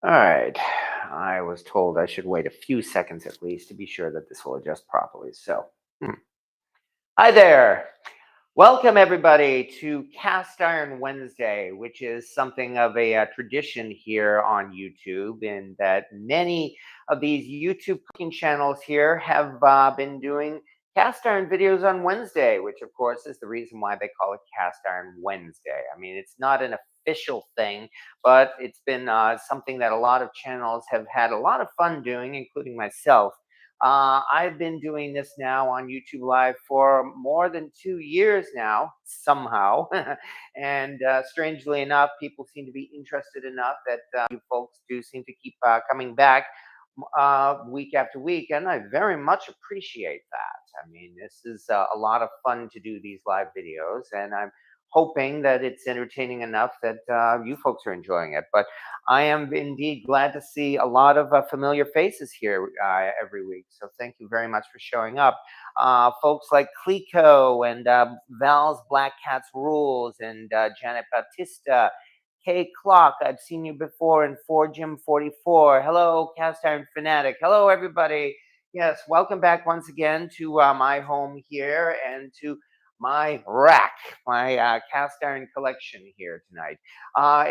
All right. I was told I should wait a few seconds at least to be sure that this will adjust properly. Hi there. Welcome, everybody, to Cast Iron Wednesday, which is something of a tradition here on YouTube, in that many of these YouTube cooking channels here have been doing cast iron videos on Wednesday, which, of course, is the reason why they call it Cast Iron Wednesday. I mean, it's not an official thing, but it's been something that a lot of channels have had a lot of fun doing, including myself. I've been doing this now on YouTube Live for more than 2 years now, somehow. And strangely enough, people seem to be interested enough that you folks do seem to keep coming back week after week. And I very much appreciate that. I mean, this is a lot of fun to do these live videos, and I'm hoping that it's entertaining enough that you folks are enjoying it. But I am indeed glad to see a lot of familiar faces here every week. So thank you very much for showing up. Folks like Clico and Val's Black Cats Rules and Janet Bautista. K Clock, I've seen you before in 4 Jim 44. Hello, Cast Iron Fanatic. Hello, everybody. Yes, welcome back once again to my home here and to my rack, my cast iron collection here tonight.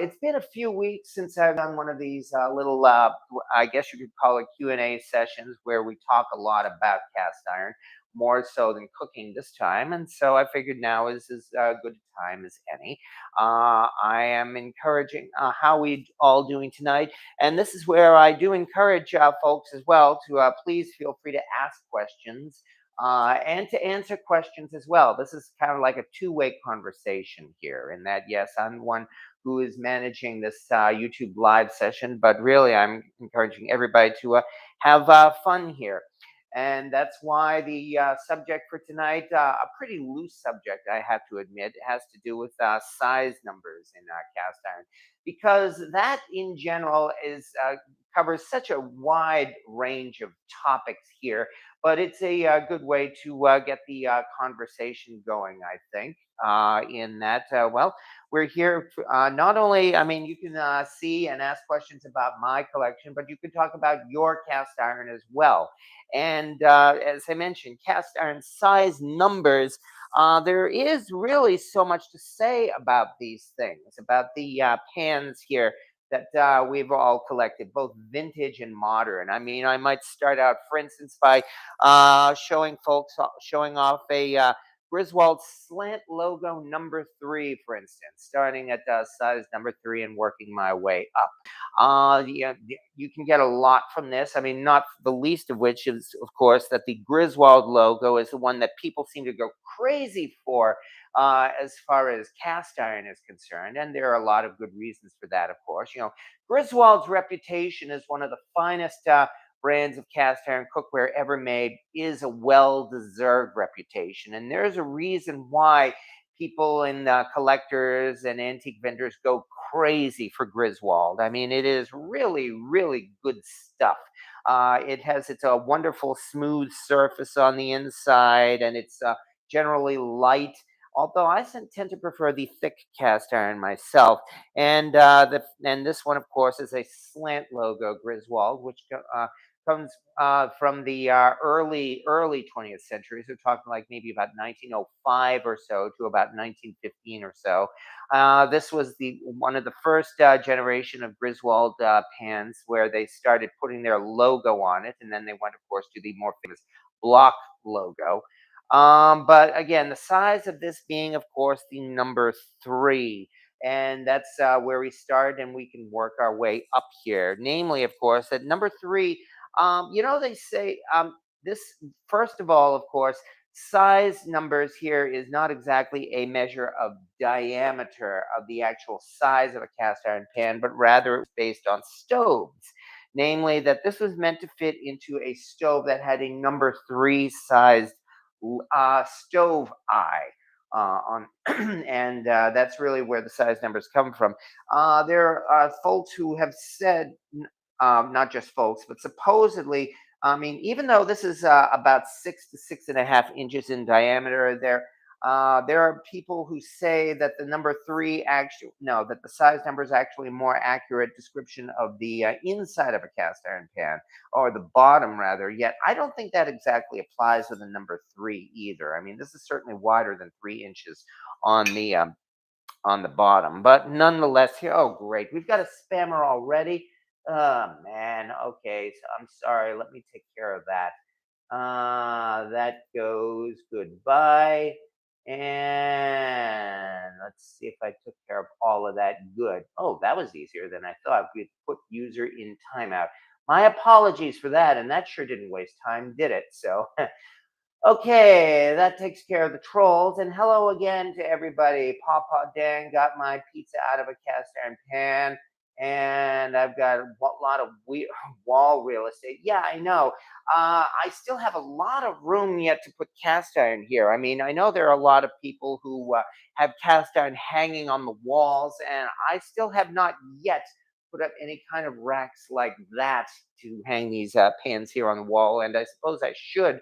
It's been a few weeks since I've done one of these little, I guess you could call it Q&A sessions where we talk a lot about cast iron, more so than cooking this time. And so I figured now is as good a time as any. I am encouraging how we all doing tonight. And this is where I do encourage folks as well to please feel free to ask questions and to answer questions as well. This is kind of like a two-way conversation here, in that, yes, I'm the one who is managing this YouTube live session, but really I'm encouraging everybody to have fun here. And that's why the subject for tonight, a pretty loose subject, I have to admit, has to do with size numbers in cast iron, because that in general is covers such a wide range of topics here. But it's a good way to get the conversation going, I think. In that, well, we're here not only, I mean, you can see and ask questions about my collection, but you can talk about your cast iron as well. And as I mentioned, cast iron size numbers. There is really so much to say about these things, about the pans here that we've all collected, both vintage and modern. I mean, I might start out, for instance, by showing off a Griswold slant logo number 3, for instance, starting at size number 3 and working my way up. Yeah, you can get a lot from this. I mean, not the least of which is, of course, that the Griswold logo is the one that people seem to go crazy for as far as cast iron is concerned. And there are a lot of good reasons for that, of course. You know, Griswold's reputation as one of the finest brands of cast iron cookware ever made is a well-deserved reputation. And there's a reason why people and collectors and antique vendors go crazy for Griswold. I mean, it is really, really good stuff. It has its a wonderful smooth surface on the inside, and it's generally light. Although I tend to prefer the thick cast iron myself, and this one, of course, is a slant logo Griswold, which comes from the early 20th century. So talking like maybe about 1905 or so to about 1915 or so. This was the one of the first generation of Griswold pans where they started putting their logo on it, and then they went, of course, to the more famous block logo. But again, the size of this being, of course, the number 3. And that's where we start, and we can work our way up here. Namely, of course, at number 3, they say this, first of all, of course, size numbers here is not exactly a measure of diameter of the actual size of a cast iron pan, but rather it's based on stoves. Namely, that this was meant to fit into a stove that had a number 3 sized stove eye. On and that's really where the size numbers come from. There are folks who have said, not just folks, but supposedly, I mean, even though this is about 6 to 6.5 inches in diameter, there There are people who say that the number three actually, no, that the size number is actually a more accurate description of the inside of a cast iron pan, or the bottom rather. Yet I don't think that exactly applies to the number three either. I mean, this is certainly wider than 3 inches on the bottom, but nonetheless, here. Oh, great, we've got a spammer already. Oh man. Okay, so I'm sorry. Let me take care of that. That goes goodbye. And let's see if I took care of all of that. Good. Oh, that was easier than I thought. We put user in timeout. My apologies for that. And that sure didn't waste time, did it? So okay, that takes care of the trolls. And hello again to everybody. Pawpaw Dan got my pizza out of a cast iron pan. And I've got a lot of wall real estate. Yeah, I know. I still have a lot of room yet to put cast iron here. I mean, I know there are a lot of people who have cast iron hanging on the walls, and I still have not yet put up any kind of racks like that to hang these pans here on the wall. And I suppose I should,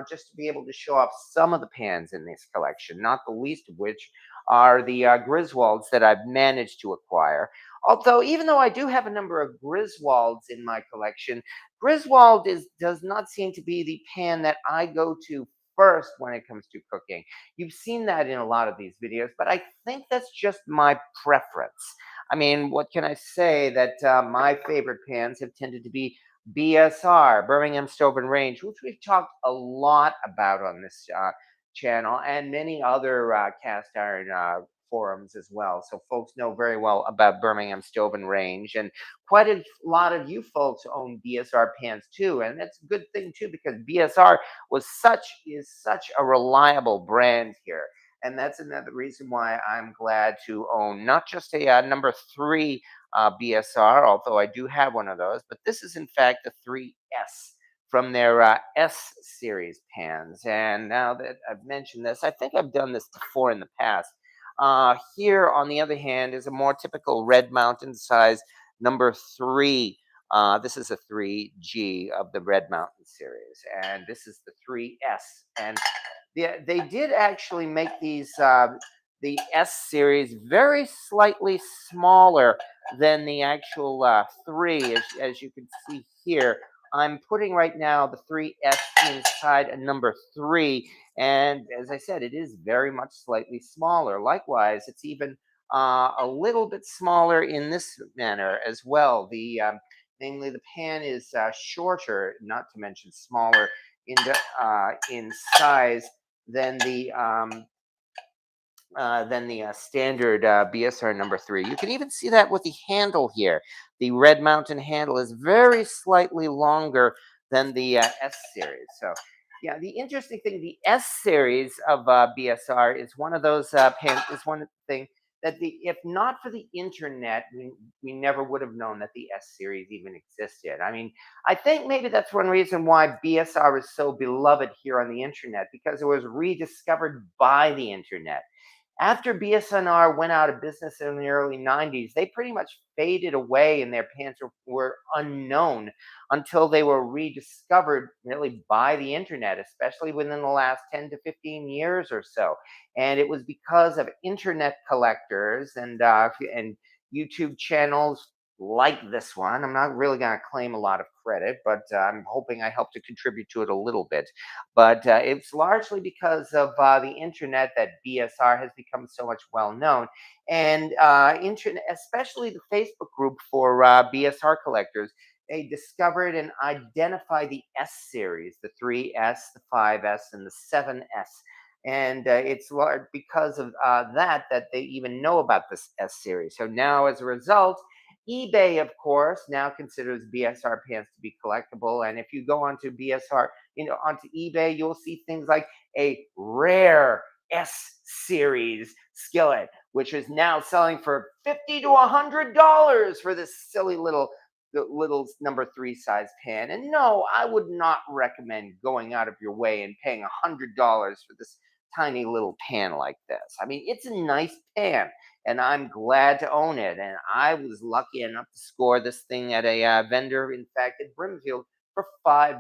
just to be able to show off some of the pans in this collection, not the least of which are the Griswolds that I've managed to acquire. Although, even though I do have a number of Griswolds in my collection, Griswold does not seem to be the pan that I go to first when it comes to cooking. You've seen that in a lot of these videos, but I think that's just my preference. I mean, what can I say? That my favorite pans have tended to be BSR, Birmingham Stove and Range, which we've talked a lot about on this channel, and many other cast iron forums as well. So folks know very well about Birmingham Stove and Range, and quite a lot of you folks own BSR pans too, and that's a good thing too, because BSR is such a reliable brand here. And that's another reason why I'm glad to own not just a number three BSR, although I do have one of those, but this is in fact the 3S from their S series pans. And now that I've mentioned this, I think I've done this before in the past. Here, on the other hand, is a more typical Red Mountain size number three. This is a 3G of the Red Mountain series, and this is the 3S. And they did actually make the S series very slightly smaller than the actual three, as you can see here. I'm putting right now the 3S inside a number three, and as I said, it is very much slightly smaller. Likewise, it's even a little bit smaller in this manner as well. Namely, the pan is shorter, not to mention smaller in size than the standard BSR number three. You can even see that with the handle here. The Red Mountain handle is very slightly longer than the S series. So, yeah, the interesting thing, the S series of BSR is one of those is one thing that if not for the internet, we never would have known that the S series even existed. I mean, I think maybe that's one reason why BSR is so beloved here on the internet, because it was rediscovered by the internet. After BSNR went out of business in the early 90s, they pretty much faded away and their pants were unknown until they were rediscovered really by the internet, especially within the last 10 to 15 years or so. And it was because of internet collectors and YouTube channels like this one. I'm not really going to claim a lot of credit, but I'm hoping I helped to contribute to it a little bit. But it's largely because of the internet that BSR has become so much well known, and internet, especially the Facebook group for BSR collectors. They discovered and identified the S series, the 3S, the 5S, and the 7S. And it's large because of that they even know about this S series. So now, as a result, eBay, of course, now considers BSR pants to be collectible. And if you go onto BSR, onto eBay, you'll see things like a rare S series skillet, which is now selling for $50 to $100 for this silly little number three size pan. And no, I would not recommend going out of your way and paying $100 for this tiny little pan like this. I mean, it's a nice pan, and I'm glad to own it. And I was lucky enough to score this thing at a vendor, in fact, at Brimfield for $5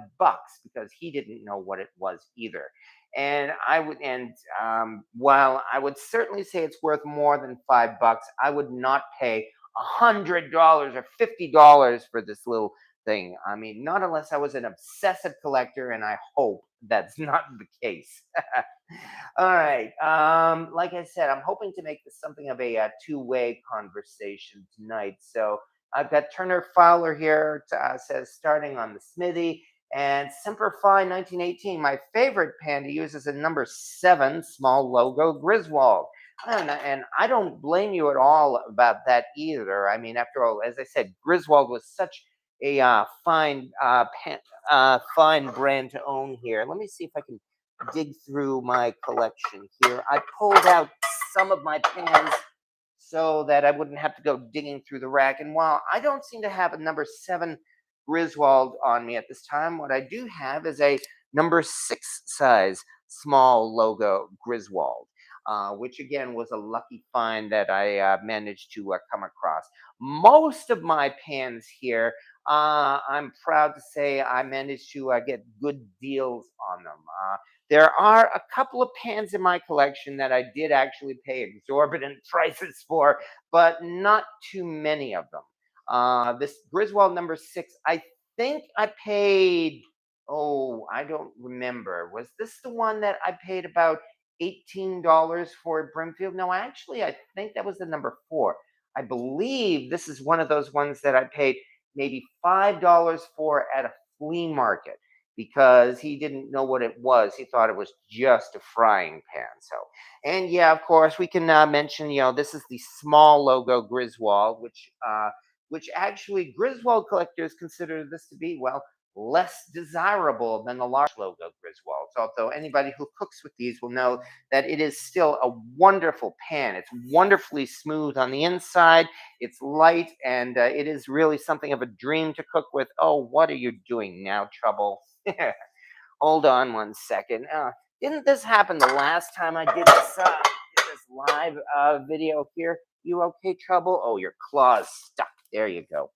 because he didn't know what it was either. And while I would certainly say it's worth more than $5, I would not pay $100 or $50 for this little thing. I mean, not unless I was an obsessive collector, and I hope that's not the case. All right. Like I said, I'm hoping to make this something of a two-way conversation tonight. So I've got Turner Fowler here, says starting on the Smithy, and Simplify 1918. My favorite pan to use is a number 7 small logo Griswold. And I don't blame you at all about that either. I mean, after all, as I said, Griswold was such a fine brand to own here. Let me see if I can dig through my collection here. I pulled out some of my pans so that I wouldn't have to go digging through the rack. And while I don't seem to have a number 7 Griswold on me at this time, what I do have is a number 6 size small logo Griswold. Which again was a lucky find that I managed to come across. Most of my pans here, I'm proud to say I managed to get good deals on them. There are a couple of pans in my collection that I did actually pay exorbitant prices for, but not too many of them. This Griswold number 6, I think I paid, oh, I don't remember. Was this the one that I paid about $18 for at Brimfield? No, I think that was the number 4. I believe this is one of those ones that I paid maybe $5 for at a flea market because he didn't know what it was. He thought it was just a frying pan. So, and yeah, of course, we can mention, this is the small logo Griswold, which actually Griswold collectors consider this to be, well, less desirable than the large logo Griswolds. Although anybody who cooks with these will know that it is still a wonderful pan. It's wonderfully smooth on the inside. It's light, and it is really something of a dream to cook with. Oh, what are you doing now, Trouble? Hold on one second. Didn't this happen the last time I did this live video here? You okay, Trouble? Oh, your claw's stuck. There you go.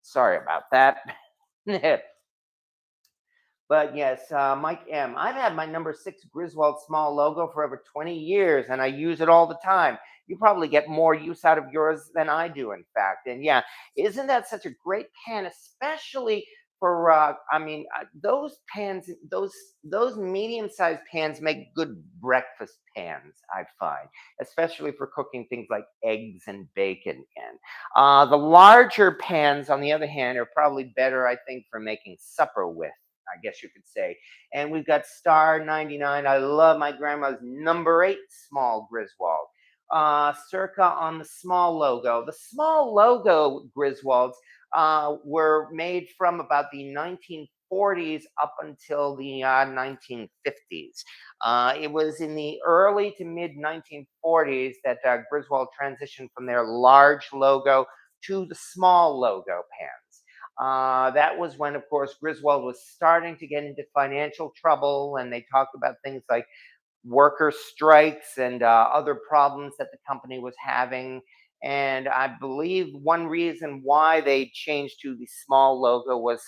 Sorry about that. But yes, Mike M. I've had my number 6 Griswold small logo for over 20 years, and I use it all the time. You probably get more use out of yours than I do, in fact. And yeah, isn't that such a great pan, especially for those pans, those medium-sized pans make good breakfast pans, I find, especially for cooking things like eggs and bacon in. The larger pans, on the other hand, are probably better, I think, for making supper with, I guess you could say. And we've got Star 99. I love my grandma's number 8 small Griswold. Circa on the small logo. The small logo Griswolds were made from about the 1940s up until the 1950s. It was in the early to mid 1940s that Griswold transitioned from their large logo to the small logo pans. That was when, of course, Griswold was starting to get into financial trouble, and they talked about things like worker strikes and other problems that the company was having. And I believe one reason why they changed to the small logo was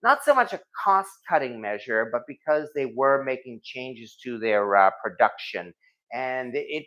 not so much a cost cutting measure, but because they were making changes to their production. And it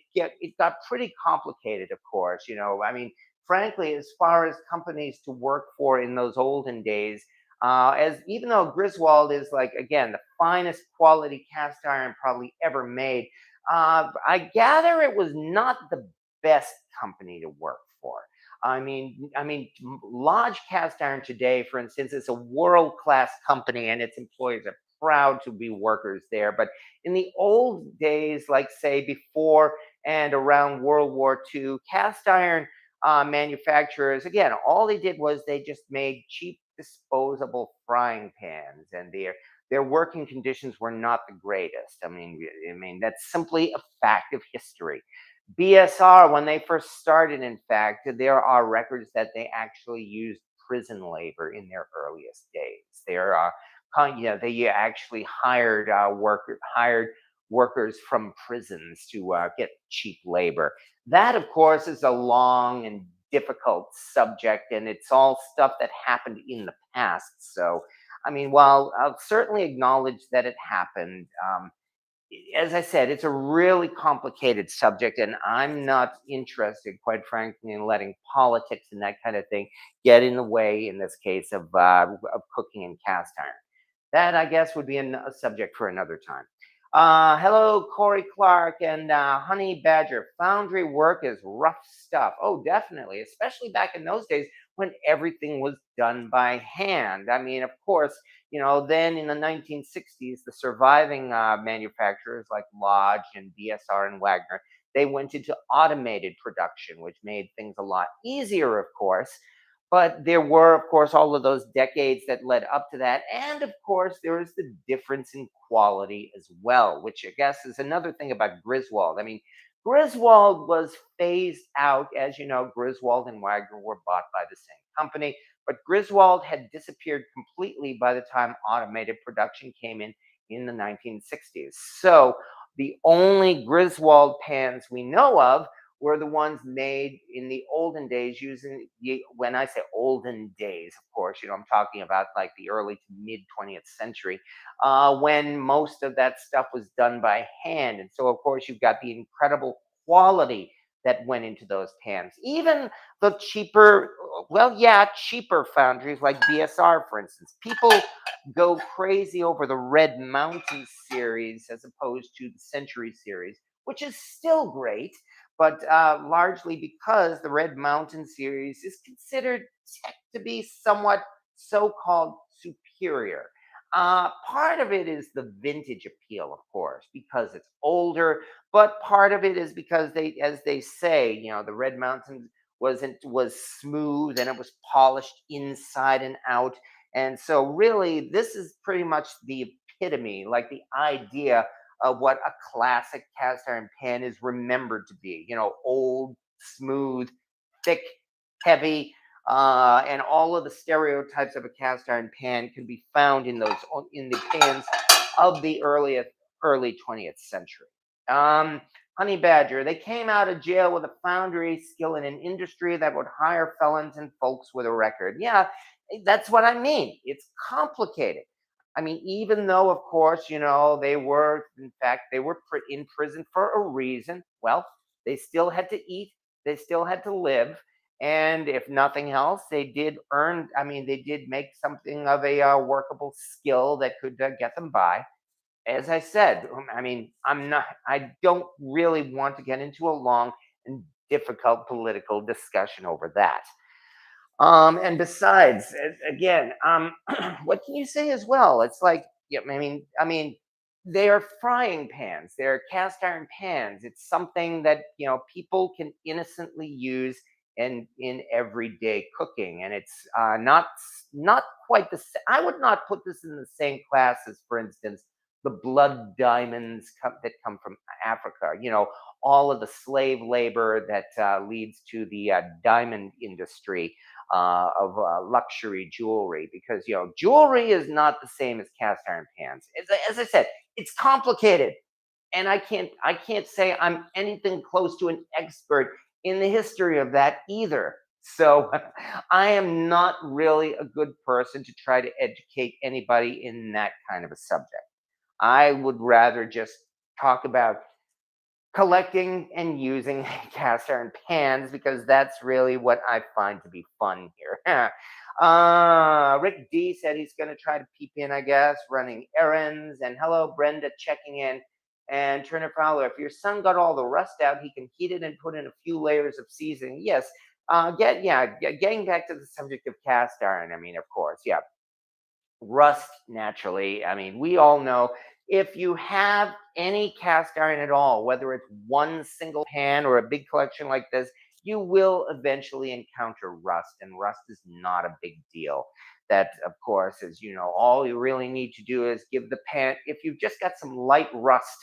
got pretty complicated, of course. I mean, frankly, as far as companies to work for in those olden days, as even though Griswold is like again the finest quality cast iron probably ever made, I gather it was not the best company to work for. Lodge Cast Iron today, for instance, is a world-class company, and its employees are proud to be workers there. But in the old days, like say before and around World War II, cast iron manufacturers, again, all they did was they just made cheap disposable frying pans, and their working conditions were not the greatest. I mean that's simply a fact of history. BSR, when they first started, in fact, there are records that they actually used prison labor in their earliest days. They actually hired workers from prisons to get cheap labor. That, of course, is a long and difficult subject, and it's all stuff that happened in the past. So, I mean, while I'll certainly acknowledge that it happened, as I said, it's a really complicated subject, and I'm not interested, quite frankly, in letting politics and that kind of thing get in the way, in this case, of cooking in cast iron. That, I guess, would be a subject for another time. Hello, Corey Clark and Honey Badger. Foundry work is rough stuff. Oh, definitely, especially back in those days when everything was done by hand. I mean, of course, then in the 1960s, the surviving manufacturers like Lodge and DSR and Wagner, they went into automated production, which made things a lot easier, of course. But there were, of course, all of those decades that led up to that. And of course, there is the difference in quality as well, which I guess is another thing about Griswold. I mean, Griswold was phased out. As you know, Griswold and Wagner were bought by the same company, but Griswold had disappeared completely by the time automated production came in the 1960s. So the only Griswold pans we know of were the ones made in the olden days using when I say olden days, of course, I'm talking about like the early to mid 20th century, when most of that stuff was done by hand. And so, of course, you've got the incredible quality that went into those pans. Even the cheaper, well, yeah, cheaper foundries like BSR, for instance. People go crazy over the Red Mountain series as opposed to the Century series, which is still great, but largely because the Red Mountain series is considered tech to be somewhat so-called superior. Part of it is the vintage appeal, of course, because it's older, but part of it is because as they say, the Red Mountain was smooth and it was polished inside and out, and so really, this is pretty much the epitome, like the idea of what a classic cast iron pan is remembered to be. Old, smooth, thick, heavy, and all of the stereotypes of a cast iron pan can be found in the pans of the early 20th century. Honey Badger, they came out of jail with a foundry skill in an industry that would hire felons and folks with a record. Yeah, that's what I mean. It's complicated. I mean, even though, of course, they were, in fact, they were in prison for a reason. Well, they still had to eat, they still had to live. And if nothing else, they did earn, I mean, they did make something of a workable skill that could get them by. As I said, I mean, I don't really want to get into a long and difficult political discussion over that. And besides, again, what can you say as well? It's like, yeah, I mean, they are frying pans. They're cast iron pans. It's something that people can innocently use in everyday cooking, and it's not quite the. I would not put this in the same class as, for instance, the blood diamonds that come from Africa. All of the slave labor that leads to the diamond industry of luxury jewelry, because jewelry is not the same as cast iron pans. As I said, it's complicated, and I can't say I'm anything close to an expert in the history of that either. So I am not really a good person to try to educate anybody in that kind of a subject. I would rather just talk about collecting and using cast iron pans, because that's really what I find to be fun here. Rick D said he's going to try to peep in, I guess, running errands. And hello, Brenda, checking in. And Turner Fowler, if your son got all the rust out, he can heat it and put in a few layers of seasoning. Yes. Getting back to the subject of cast iron. I mean, of course, yeah, rust naturally. I mean, we all know if you have any cast iron at all, whether it's one single pan or a big collection like this, you will eventually encounter rust, and rust is not a big deal. That, of course, is, all you really need to do is give the pan, if you've just got some light rust,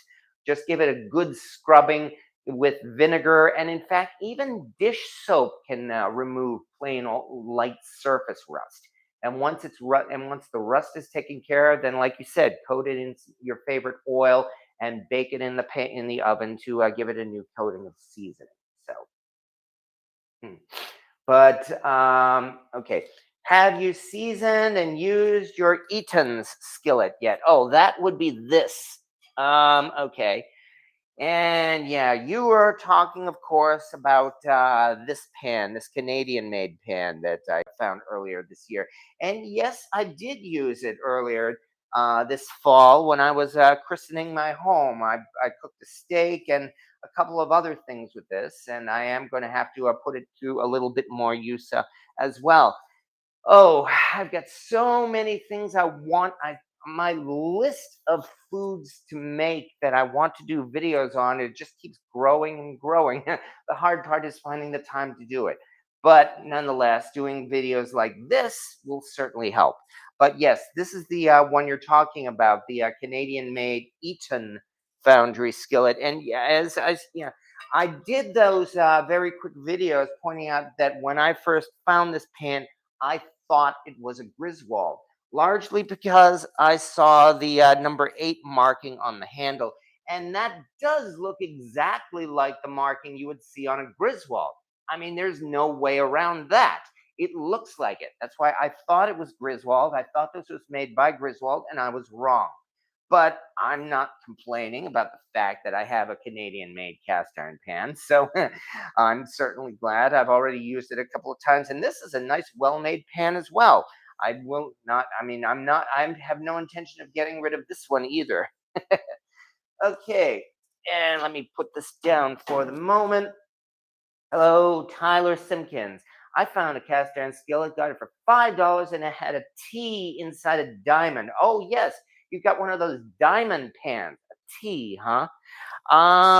just give it a good scrubbing with vinegar. And in fact, even dish soap can remove plain light surface rust. And once the rust is taken care of, then, like you said, coat it in your favorite oil and bake it in the oven to give it a new coating of seasoning. So, hmm. But okay, have you seasoned and used your Eaton's skillet yet? Oh, that would be this. Okay. And yeah, you were talking, of course, about this pan, this Canadian made pan that I found earlier this year. And yes, I did use it earlier this fall when I was christening my home. I cooked a steak and a couple of other things with this, and I am going to have to put it to a little bit more use as well. Oh, I've got so many things I want. My list of foods to make that I want to do videos on, it just keeps growing and growing. The hard part is finding the time to do it. But nonetheless, doing videos like this will certainly help. But yes, this is the one you're talking about, the Canadian-made Eaton Foundry skillet. And yeah, I did those very quick videos pointing out that when I first found this pan, I thought it was a Griswold, largely because I saw the number 8 marking on the handle. And that does look exactly like the marking you would see on a Griswold. I mean, there's no way around that. It looks like it. That's why I thought it was Griswold. I thought this was made by Griswold, and I was wrong. But I'm not complaining about the fact that I have a Canadian made cast iron pan. So I'm certainly glad. I've already used it a couple of times. And this is a nice, well made pan as well. I will not, I mean, I'm not, I have no intention of getting rid of this one either. Okay. And let me put this down for the moment. Hello, Tyler Simpkins. I found a cast iron skillet, got it for $5, and it had a T inside a diamond. Oh, yes, you got one of those diamond pans. A T, huh?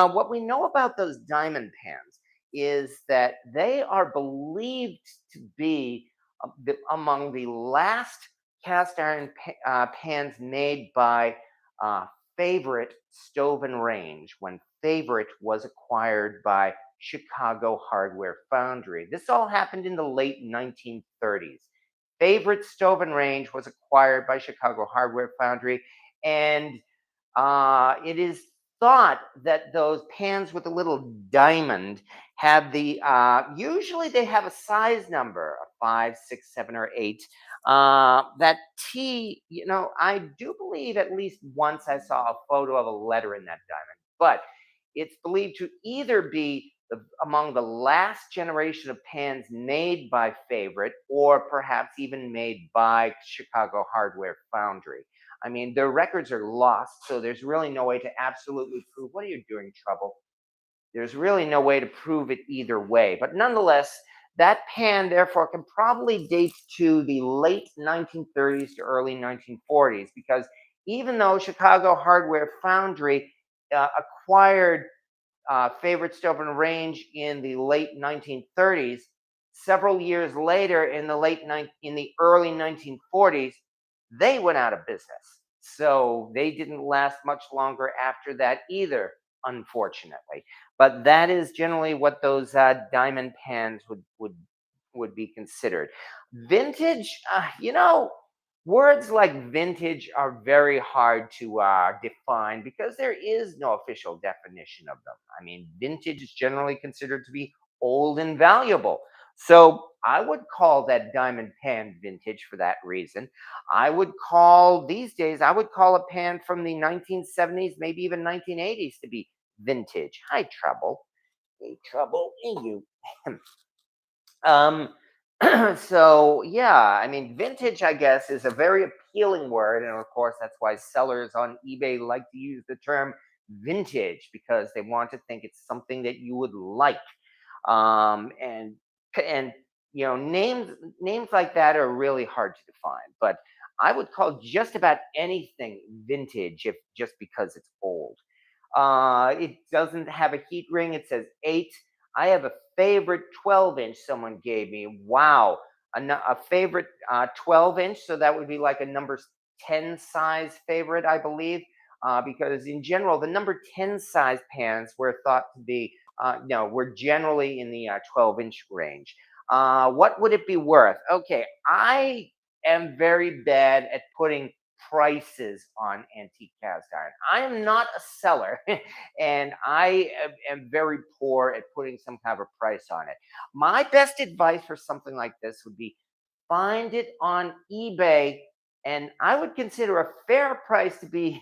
What we know about those diamond pans is that they are believed to be among the last cast iron pans made by uh, Favorite Stove and Range when Favorite was acquired by Chicago Hardware Foundry. This all happened in the late 1930s. Favorite Stove and Range was acquired by Chicago Hardware Foundry, and it is thought that those pans with a little diamond have usually they have a size number, a 5, 6, 7, or 8. That T, I do believe at least once I saw a photo of a letter in that diamond, but it's believed to either be among the last generation of pans made by Favorite or perhaps even made by Chicago Hardware Foundry. I mean, their records are lost, so there's really no way to absolutely prove. What are you doing, Trouble? There's really no way to prove it either way. But nonetheless, that pan, therefore, can probably date to the late 1930s to early 1940s, because even though Chicago Hardware Foundry acquired Favorite Stove and Range in the late 1930s, several years later, in the early 1940s, they went out of business. So they didn't last much longer after that either, unfortunately. But that is generally what those diamond pans would be considered. Vintage, words like vintage are very hard to define because there is no official definition of them. I mean, vintage is generally considered to be old and valuable. So I would call that diamond pan vintage for that reason. I would call a pan from the 1970s, maybe even 1980s to be vintage. Hi, Trouble. Hey, Trouble. Hey, you. Um, so yeah, I mean, vintage, I guess, is a very appealing word, and of course, that's why sellers on eBay like to use the term vintage because they want to think it's something that you would like. And names like that are really hard to define. But I would call just about anything vintage if just because it's old. It doesn't have a heat ring. It says 8. I have a favorite 12-inch someone gave me. Wow. A favorite 12-inch. So that would be like a number 10 size favorite, I believe. Because in general, the number 10 size pans were thought to be, no, we're generally in the 12-inch range. What would it be worth? Okay, I am very bad at putting prices on antique cast iron. I am not a seller, and I am very poor at putting some kind of a price on it. My best advice for something like this would be find it on eBay, and I would consider a fair price to be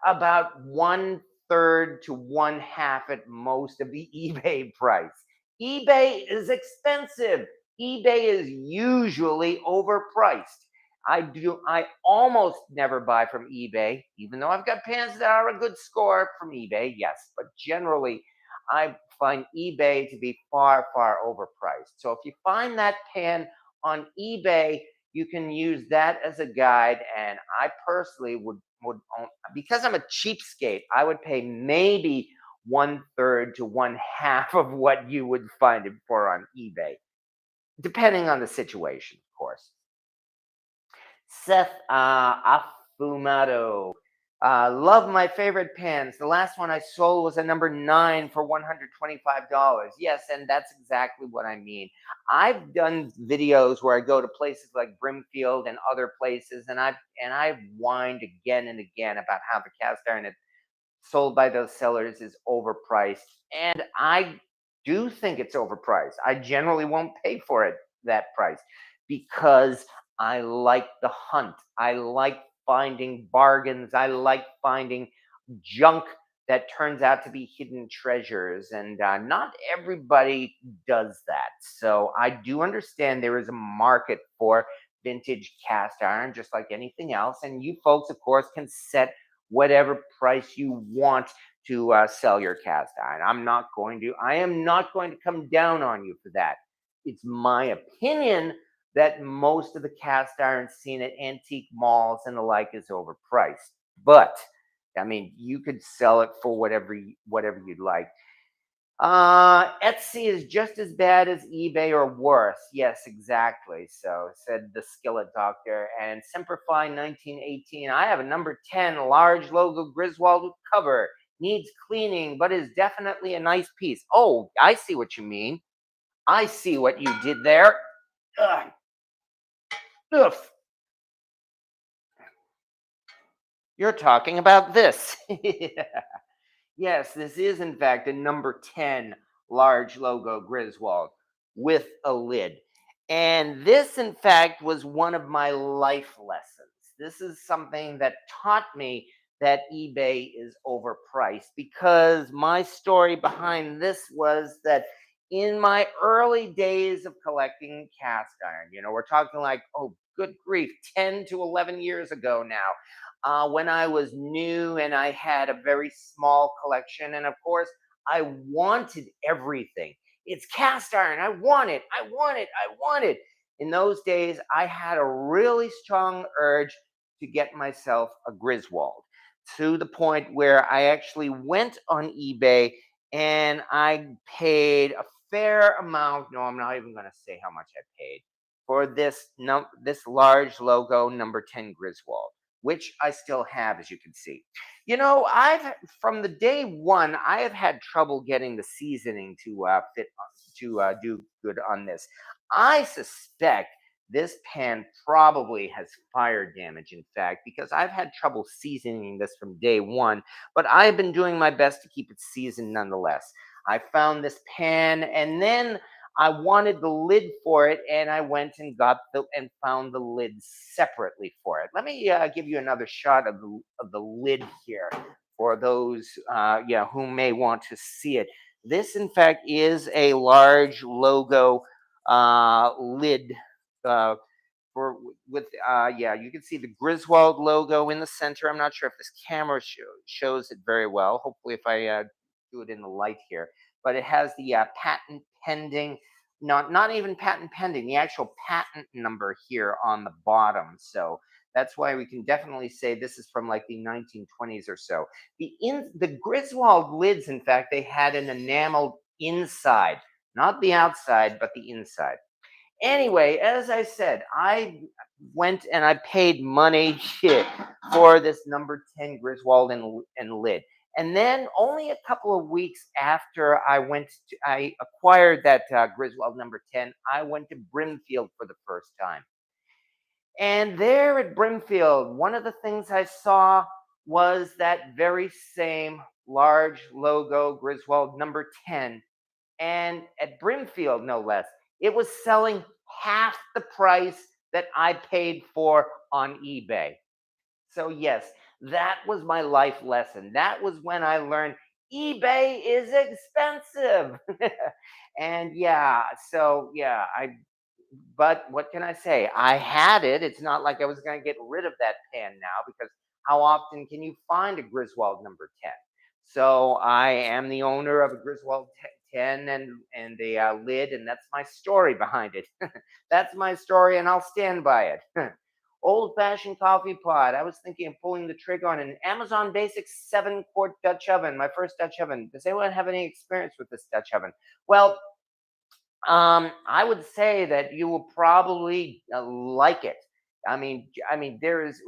about one third to one half at most of the eBay price. eBay is expensive. eBay is usually overpriced. I almost never buy from eBay, even though I've got pans that are a good score from eBay, yes, but generally I find eBay to be far, far overpriced. So if you find that pan on eBay, you can use that as a guide. And I personally would own, because I'm a cheapskate, I would pay maybe one third to one half of what you would find it for on eBay, depending on the situation, of course. Seth Afumado. Love my favorite pans. The last one I sold was a number 9 for $125. Yes, and that's exactly what I mean. I've done videos where I go to places like Brimfield and other places, and I whined again and again about how the cast iron sold by those sellers is overpriced. And I do think it's overpriced. I generally won't pay for it that price because I like the hunt. I like finding bargains. I like finding junk that turns out to be hidden treasures. And not everybody does that. So I do understand there is a market for vintage cast iron, just like anything else. And you folks, of course, can set whatever price you want to sell your cast iron. I am not going to come down on you for that. It's my opinion that most of the cast iron seen at antique malls and the like is overpriced. But I mean, you could sell it for whatever you'd like. Etsy is just as bad as eBay or worse. Yes, exactly. So said the skillet doctor. And Simplify 1918. I have a number 10 large logo Griswold cover. Needs cleaning, but is definitely a nice piece. Oh, I see what you mean. I see what you did there. Ugh. Ugh. You're talking about this. Yes, this is in fact a number 10 large logo Griswold with a lid. And this, in fact, was one of my life lessons. This is something that taught me that eBay is overpriced because my story behind this was that in my early days of collecting cast iron, we're talking like, oh, good grief, 10 to 11 years ago now, when I was new and I had a very small collection. And of course, I wanted everything. It's cast iron. I want it. I want it. I want it. In those days, I had a really strong urge to get myself a Griswold to the point where I actually went on eBay and I paid a fair amount. No, I'm not even going to say how much I paid for this large logo number 10 Griswold, which I still have, as you can see. I've from the day one, I have had trouble getting the seasoning to fit to do good on this. I suspect this pan probably has fire damage, in fact, because I've had trouble seasoning this from day one, but I've been doing my best to keep it seasoned nonetheless. I found this pan and then I wanted the lid for it, and I went and found the lid separately for it. Let me give you another shot of the lid here for those who may want to see it. This, in fact, is a large logo lid uh, for with you can see the Griswold logo in the center. I'm not sure if this camera shows it very well. Hopefully, if I do it in the light here, but it has the patent pending, not even patent pending, the actual patent number here on the bottom. So that's why we can definitely say this is from like the 1920s or so. The Griswold lids, in fact, they had an enameled inside, not the outside, but the inside. Anyway, as I said, I went and I paid money for this number 10 Griswold and lid. And then only a couple of weeks after I acquired that Griswold number 10, I went to Brimfield for the first time. And there at Brimfield, one of the things I saw was that very same large logo Griswold number 10, and at Brimfield, no less, it was selling half the price that I paid for on eBay. So, yes, that was my life lesson. That was when I learned eBay is expensive. And yeah, so yeah, but what can I say? I had it. It's not like I was going to get rid of that pan now because how often can you find a Griswold number 10? So I am the owner of a Griswold 10 and the lid, and that's my story behind it. That's my story, and I'll stand by it. Old fashioned coffee pot. I was thinking of pulling the trigger on an Amazon Basic 7-quart Dutch oven, my first Dutch oven. Does anyone have any experience with this Dutch oven? Well, I would say that you will probably like it. There is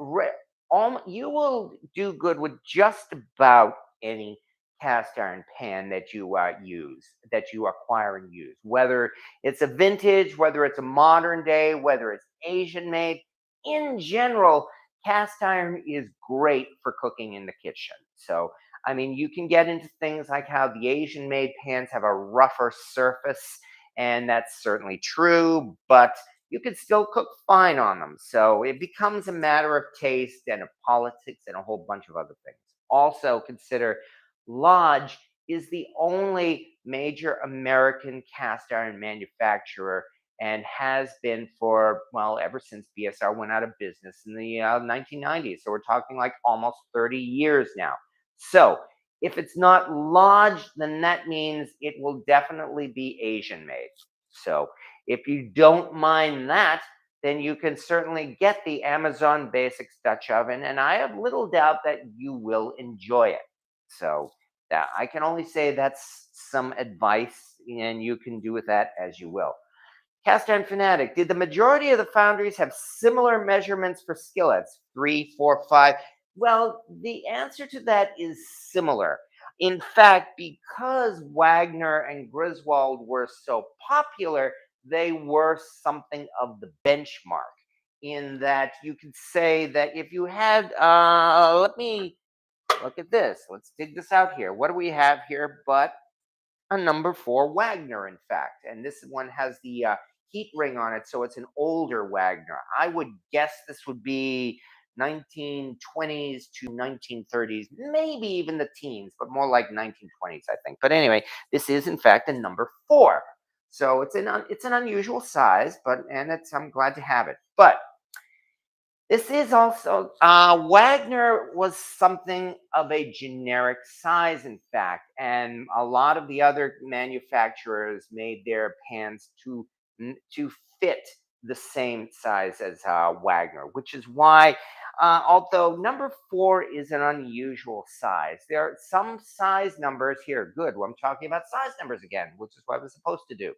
you will do good with just about any cast iron pan that you use, that you acquire and use. Whether it's a vintage, whether it's a modern day, whether it's Asian made. In general, cast iron is great for cooking in the kitchen. So, you can get into things like how the Asian made pans have a rougher surface, and that's certainly true, but you can still cook fine on them. So it becomes a matter of taste and of politics and a whole bunch of other things. Also, consider Lodge is the only major American cast iron manufacturer and has been for, well, ever since BSR went out of business in the 1990s. So we're talking like almost 30 years now. So if it's not lodged, then that means it will definitely be Asian made. So if you don't mind that, then you can certainly get the Amazon Basics Dutch oven, and I have little doubt that you will enjoy it. So that I can only say that's some advice, and you can do with that as you will. Cast Iron Fanatic. Did the majority of the foundries have similar measurements for skillets? 3, 4, 5? Well, the answer to that is similar. In fact, because Wagner and Griswold were so popular, they were something of the benchmark. In that you could say that if you had, let me look at this. Let's dig this out here. What do we have here but a number 4 Wagner, in fact. And this one has the heat ring on it, so it's an older Wagner. I would guess this would be 1920s to 1930s, maybe even the teens, but more like 1920s, I think. But anyway, this is in fact a number 4. So it's an unusual size, but and it's I'm glad to have it. But this is also Wagner was something of a generic size, in fact, and a lot of the other manufacturers made their pans to fit the same size as Wagner, which is why, although number 4 is an unusual size, there are some size numbers here. Good, well, I'm talking about size numbers again, which is what I was supposed to do.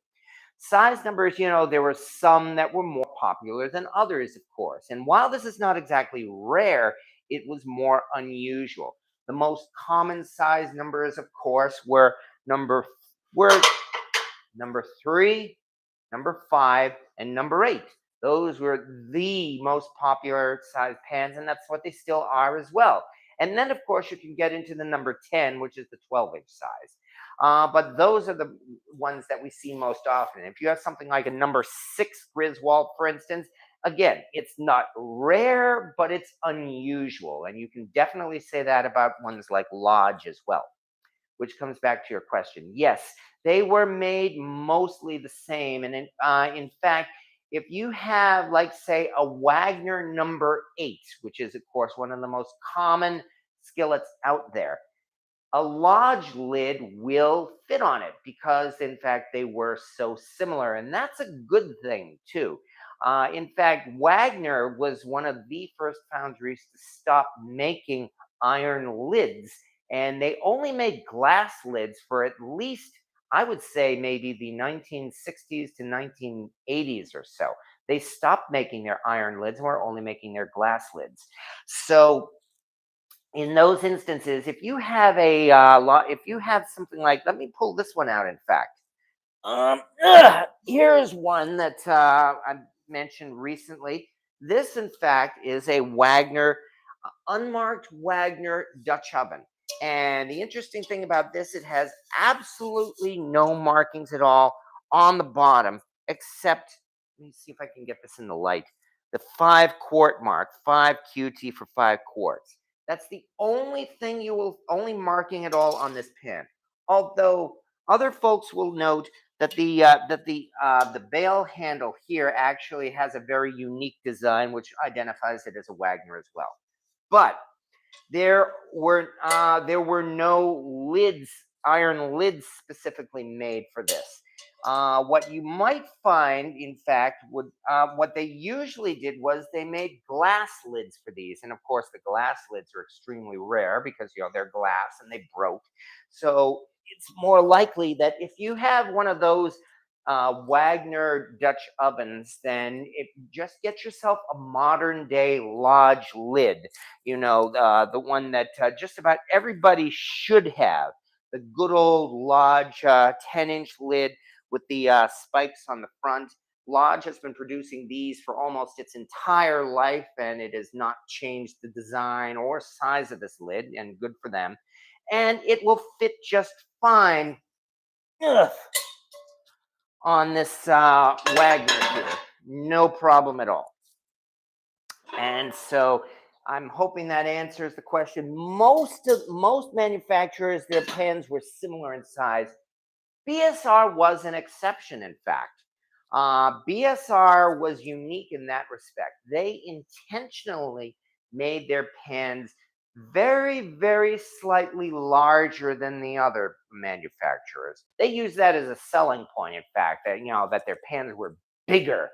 Size numbers, there were some that were more popular than others, of course. And while this is not exactly rare, it was more unusual. The most common size numbers, of course, were number 3, number 5, and number 8. Those were the most popular size pans, and that's what they still are as well. And then, of course, you can get into the number 10, which is the 12-inch size. But those are the ones that we see most often. If you have something like a number 6 Griswold, for instance, again, it's not rare, but it's unusual. And you can definitely say that about ones like Lodge as well, which comes back to your question. Yes, they were made mostly the same. And in fact, if you have, like, say, a Wagner number 8, which is, of course, one of the most common skillets out there, a Lodge lid will fit on it because, in fact, they were so similar. And that's a good thing, too. In fact, Wagner was one of the first foundries to stop making iron lids. And they only made glass lids for at least, I would say, maybe the 1960s to 1980s or so. They stopped making their iron lids and were only making their glass lids. So, in those instances, if you have if you have something like, let me pull this one out. In fact, here's one that I mentioned recently. This, in fact, is a Wagner, unmarked Wagner Dutch oven. And the interesting thing about this, it has absolutely no markings at all on the bottom, except, let me see if I can get this in the light. The 5 quart mark, 5 QT for 5 quarts. That's the only thing only marking at all on this pan. Although other folks will note that the bale handle here actually has a very unique design, which identifies it as a Wagner as well. But there were no lids, iron lids specifically made for this. What you might find, in fact, what they usually did was they made glass lids for these, and of course the glass lids are extremely rare because they're glass and they broke. So it's more likely that if you have one of those Wagner Dutch ovens, then just get yourself a modern day Lodge lid, the one that just about everybody should have, the good old Lodge 10-inch lid with the spikes on the front. Lodge has been producing these for almost its entire life, and it has not changed the design or size of this lid, and good for them. And it will fit just fine, ugh, on this Wagner here. No problem at all. And so I'm hoping that answers the question. Most manufacturers, their pans were similar in size. BSR was an exception, in fact. BSR was unique in that respect. They intentionally made their pans very, very slightly larger than the other manufacturers. They used that as a selling point, in fact, that their pans were bigger,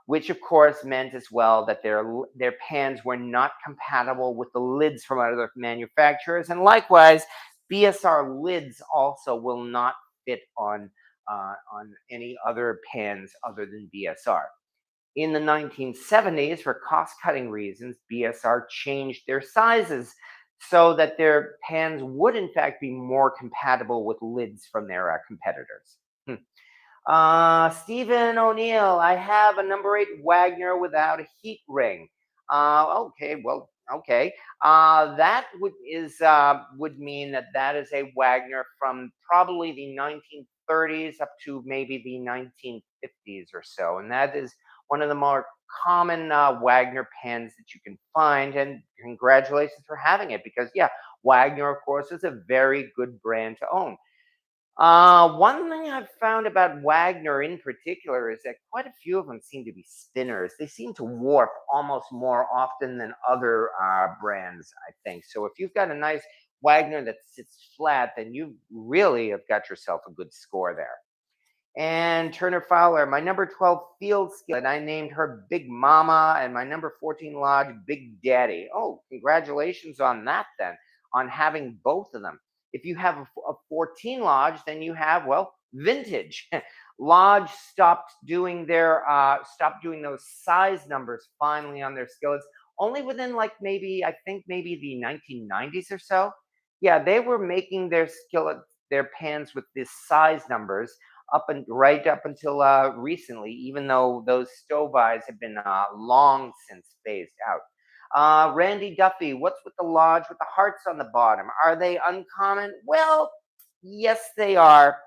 which of course meant as well that their pans were not compatible with the lids from other manufacturers, and likewise, BSR lids also will not fit on any other pans other than BSR. In the 1970s, for cost-cutting reasons, BSR changed their sizes so that their pans would in fact be more compatible with lids from their competitors. Stephen O'Neill, I have a number 8 Wagner without a heat ring. Okay, well, okay. That would mean that is a Wagner from probably the 1930s up to maybe the 1950s or so, and that is one of the more common Wagner pans that you can find. And congratulations for having it, because yeah, Wagner, of course, is a very good brand to own. One thing I've found about Wagner in particular is that quite a few of them seem to be spinners. They seem to warp almost more often than other brands, I think. So if you've got a nice Wagner that sits flat, then you really have got yourself a good score there. And Turner Fowler, my number 12 field skillet, I named her Big Mama, and my number 14 Lodge, Big Daddy. Oh, congratulations on that then, on having both of them. If you have a 14 Lodge, then you have, well, vintage. Lodge stopped doing those size numbers finally on their skillets, only within I think maybe the 1990s or so. Yeah, they were making their pans with these size numbers right up until recently, even though those stove eyes have been long since phased out. Randy Duffy, what's with the Lodge with the hearts on the bottom? Are they uncommon? Well, yes, they are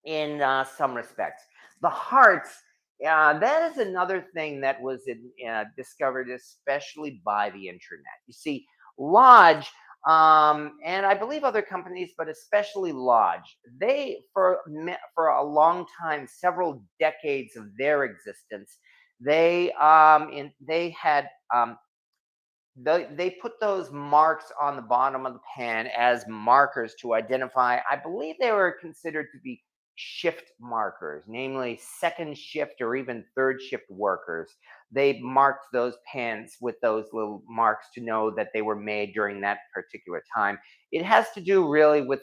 in some respects. The hearts, that is another thing that was discovered especially by the internet. You see, Lodge, and I believe other companies, but especially Lodge, they for a long time, several decades of their existence, they had they put those marks on the bottom of the pan as markers to identify. I believe they were considered to be shift markers, namely second shift or even third shift workers. They marked those pans with those little marks to know that they were made during that particular time. It has to do really with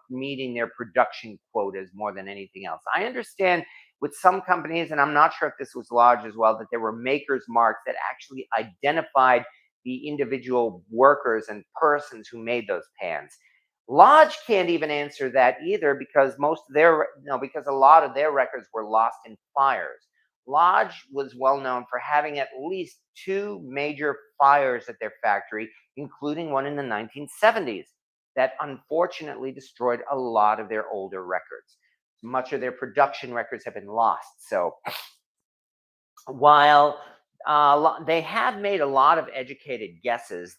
meeting their production quotas more than anything else. I understand with some companies, and I'm not sure if this was Lodge as well, that there were makers marks that actually identified the individual workers and persons who made those pans. Lodge can't even answer that either, because because a lot of their records were lost in fires. Lodge was well known for having at least 2 major fires at their factory, including one in the 1970s, that unfortunately destroyed a lot of their older records. Much of their production records have been lost. So While they have made a lot of educated guesses,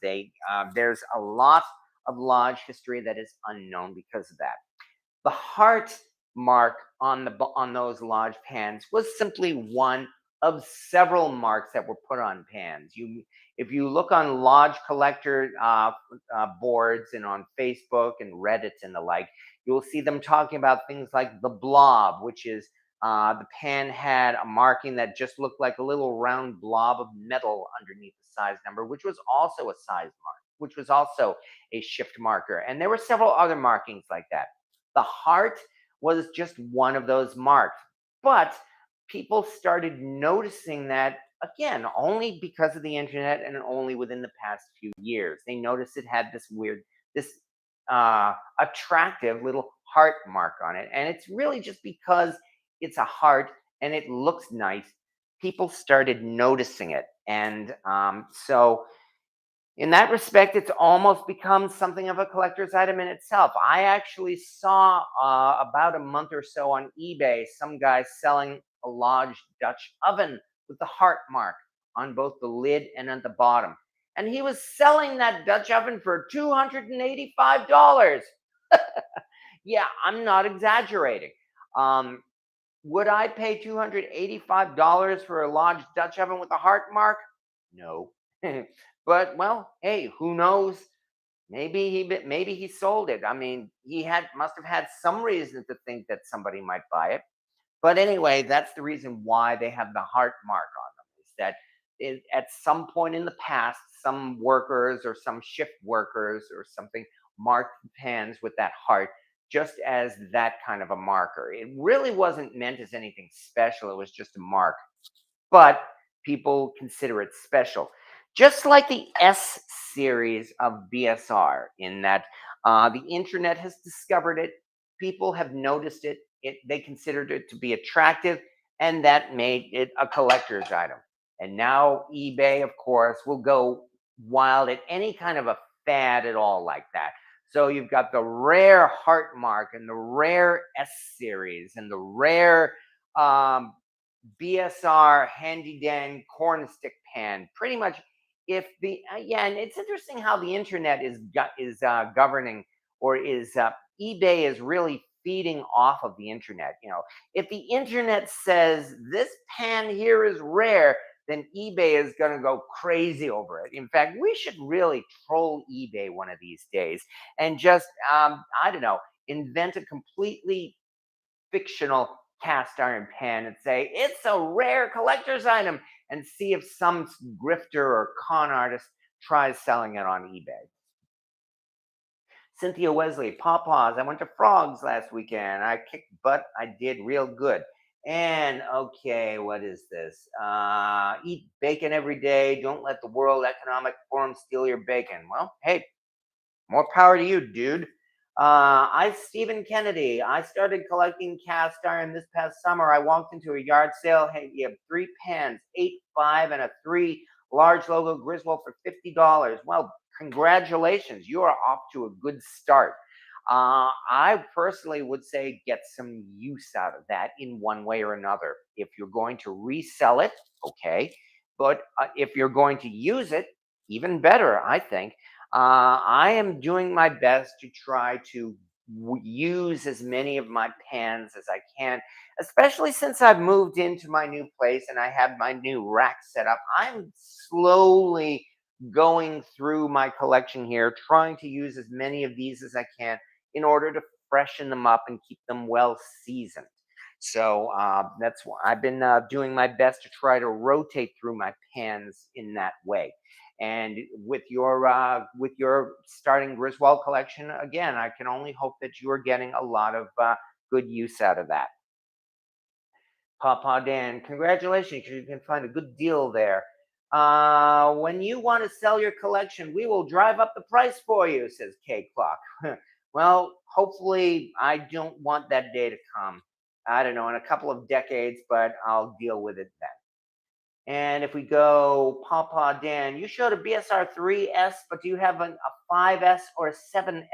there's a lot of lodge history that is unknown because of that. The heart mark on on those lodge pans was simply one of several marks that were put on pans. If you look on lodge collector boards and on Facebook and Reddit and the like, you'll see them talking about things like the blob, which is the pan had a marking that just looked like a little round blob of metal underneath the size number, which was also a size mark, which was also a shift marker. And there were several other markings like that. The heart was just one of those marks. But people started noticing that again, only because of the internet and only within the past few years. They noticed it had this attractive little heart mark on it. And it's really just because it's a heart and it looks nice. People started noticing it. And so in that respect, it's almost become something of a collector's item in itself. I actually saw about a month or so on eBay some guy selling a Lodge Dutch oven with the heart mark on both the lid and at the bottom. And he was selling that Dutch oven for $285. Yeah, I'm not exaggerating. Um, would I pay $285 for a Lodge Dutch oven with a heart mark? No. But well, hey, who knows? Maybe he sold it. I mean, he had must have had some reason to think that somebody might buy it. But anyway, that's the reason why they have the heart mark on them. Is that at some point in the past, some workers or some shift workers or something marked the pans with that heart just as that kind of a marker. It really wasn't meant as anything special. It was just a mark, but people consider it special. Just like the S series of BSR, in that the internet has discovered it, people have noticed they considered it to be attractive, and that made it a collector's item. And now eBay, of course, will go wild at any kind of a fad at all like that. So you've got the rare heart mark and the rare S series and the rare um, BSR handy dan corn stick pan. Pretty much, if the yeah, and it's interesting how the internet is governing or is eBay is really feeding off of the internet. You know, if the internet says this pan here is rare, then eBay is going to go crazy over it. In fact, we should really troll eBay one of these days and just I don't know, invent a completely fictional cast iron pan and say it's a rare collector's item and see if some grifter or con artist tries selling it on eBay. Cynthia Wesley, Pawpaws. I went to Frogs last weekend. I kicked butt. I did real good. And okay, what is this? Eat bacon every day. Don't let the World Economic Forum steal your bacon. Well, hey, more power to you, dude. Stephen Kennedy. I started collecting cast iron this past summer. I walked into a yard sale. Hey, you have three pans, 8, 5, and a 3 large logo Griswold for $50. Well, congratulations. You are off to a good start. I personally would say get some use out of that in one way or another. If you're going to resell it, okay. But if you're going to use it, even better, I think. I am doing my best to try to use as many of my pans as I can, especially since I've moved into my new place and I have my new rack set up. I'm slowly going through my collection here, trying to use as many of these as I can in order to freshen them up and keep them well seasoned. So that's why I've been doing my best to try to rotate through my pans in that way. And with your starting Griswold collection, again, I can only hope that you are getting a lot of good use out of that. Papa Dan, congratulations! You can find a good deal there. When you want to sell your collection, we will drive up the price for you, says K Clock. Well, hopefully, I don't want that day to come. I don't know, in a couple of decades, but I'll deal with it then. And if we go, Papa Dan, you showed a BSR 3S, but do you have a 5S or a 7S?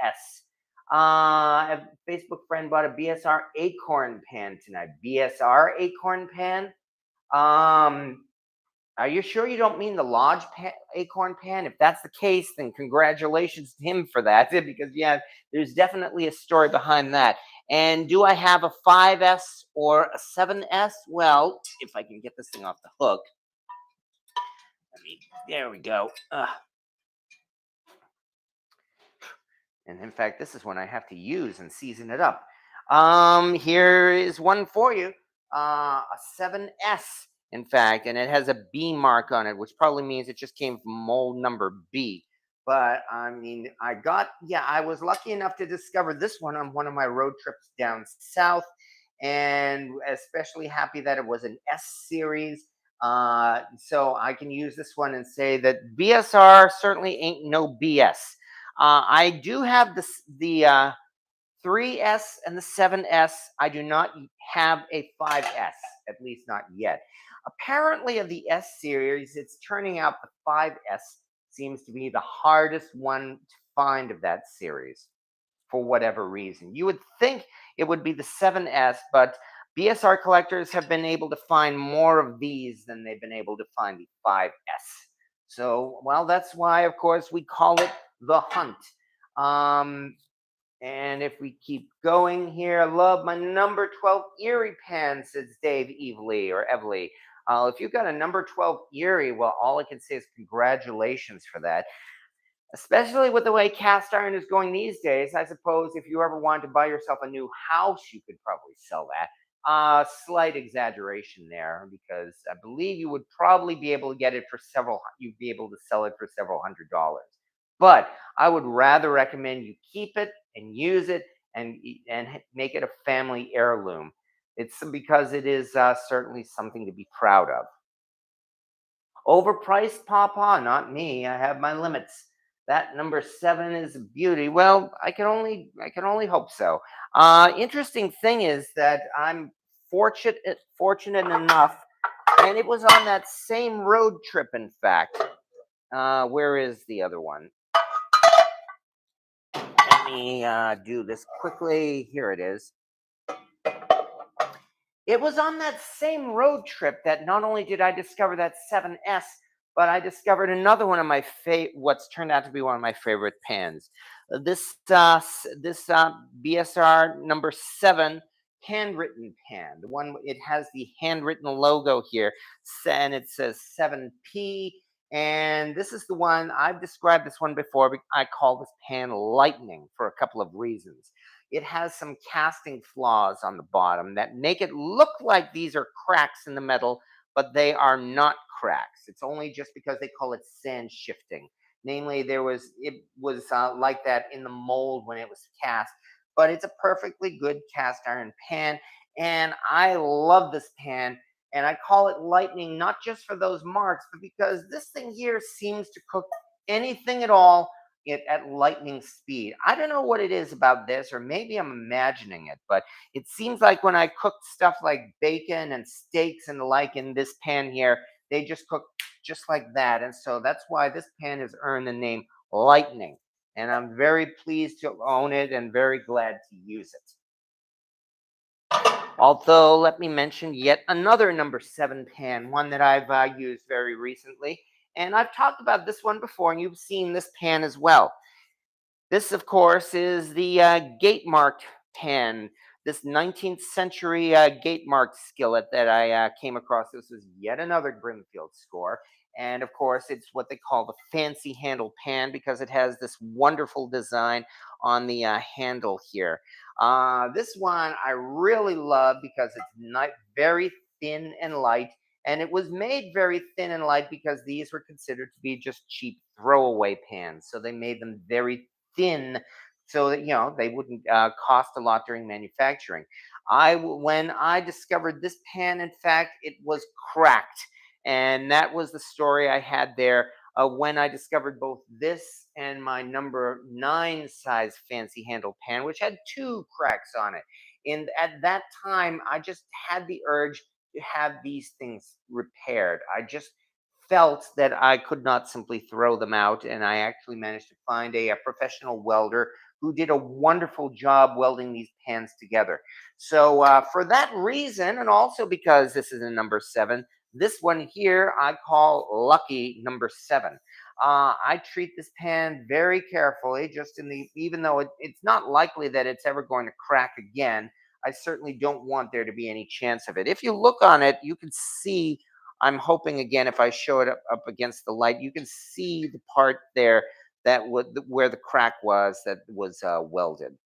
A Facebook friend bought a BSR Acorn pan tonight. BSR Acorn pan? Um, are you sure you don't mean the acorn pan? If that's the case, then congratulations to him for that, because yeah, there's definitely a story behind that. And do I have a 5S or a 7S? Well, if I can get this thing off the hook, there we go. And in fact, this is one I have to use and season it up. Here is one for you. A 7S, in fact, and it has a B mark on it, which probably means it just came from mold number B. But I mean, I was lucky enough to discover this one on one of my road trips down south, and especially happy that it was an S series. So I can use this one and say that BSR certainly ain't no BS. I do have the 3S and the 7S. I do not have a 5S, at least not yet. Apparently, of the S series, it's turning out the 5S seems to be the hardest one to find of that series for whatever reason. You would think it would be the 7S, but BSR collectors have been able to find more of these than they've been able to find the 5S. So, well, that's why, of course, we call it the hunt. Um, and if we keep going here, I love my number 12 Erie pan, says Dave Evely. If you've got a number 12 Erie, well, all I can say is congratulations for that. Especially with the way cast iron is going these days, I suppose if you ever wanted to buy yourself a new house, you could probably sell that. Slight exaggeration there, because I believe you would probably be able to get it for you'd be able to sell it for several $100s. But I would rather recommend you keep it and use it and make it a family heirloom. It's because it is certainly something to be proud of. Overpriced, Papa? Not me. I have my limits. That number 7 is a beauty. Well, I can only hope so. Interesting thing is that I'm fortunate enough, and it was on that same road trip. In fact, where is the other one? Let me do this quickly. Here it is. It was on that same road trip that not only did I discover that 7S, but I discovered another one of what's turned out to be one of my favorite pans. This BSR number 7 handwritten pan. The one it has the handwritten logo here, and it says 7P. And this is the one I've described this one before. I call this pan lightning for a couple of reasons. It has some casting flaws on the bottom that make it look like these are cracks in the metal, but they are not cracks. It's only just because they call it sand shifting. Namely, it was like that in the mold when it was cast, but it's a perfectly good cast iron pan, and I love this pan. And I call it lightning not just for those marks, but because this thing here seems to cook anything at all at lightning speed. I don't know what it is about this, or maybe I'm imagining it, but it seems like when I cook stuff like bacon and steaks and the like in this pan here, they just cook just like that. And so that's why this pan has earned the name Lightning. And I'm very pleased to own it and very glad to use it. Although, let me mention yet another number 7 pan, one that I've used very recently. And I've talked about this one before, and you've seen this pan as well. This, of course, is the gate marked pan, this 19th century gate marked skillet that I came across. This is yet another Brimfield score. And of course, it's what they call the fancy handle pan because it has this wonderful design on the handle here. This one I really love because it's not very thin and light. And it was made very thin and light because these were considered to be just cheap throwaway pans. So they made them very thin so that they wouldn't cost a lot during manufacturing. When I discovered this pan, in fact, it was cracked, and that was the story I had there. When I discovered both this and my number 9 size fancy handle pan, which had 2 cracks on it. And at that time, I just had the urge to have these things repaired. I just felt that I could not simply throw them out, and I actually managed to find a professional welder who did a wonderful job welding these pans together. So, for that reason, and also because this is a number 7, This one here I call lucky number 7. I treat this pan very carefully, just in the even though it's not likely that it's ever going to crack again. I certainly don't want there to be any chance of it. If you look on it, you can see. I'm hoping again, if I show it up against the light, you can see the part there that would where the crack was that was welded.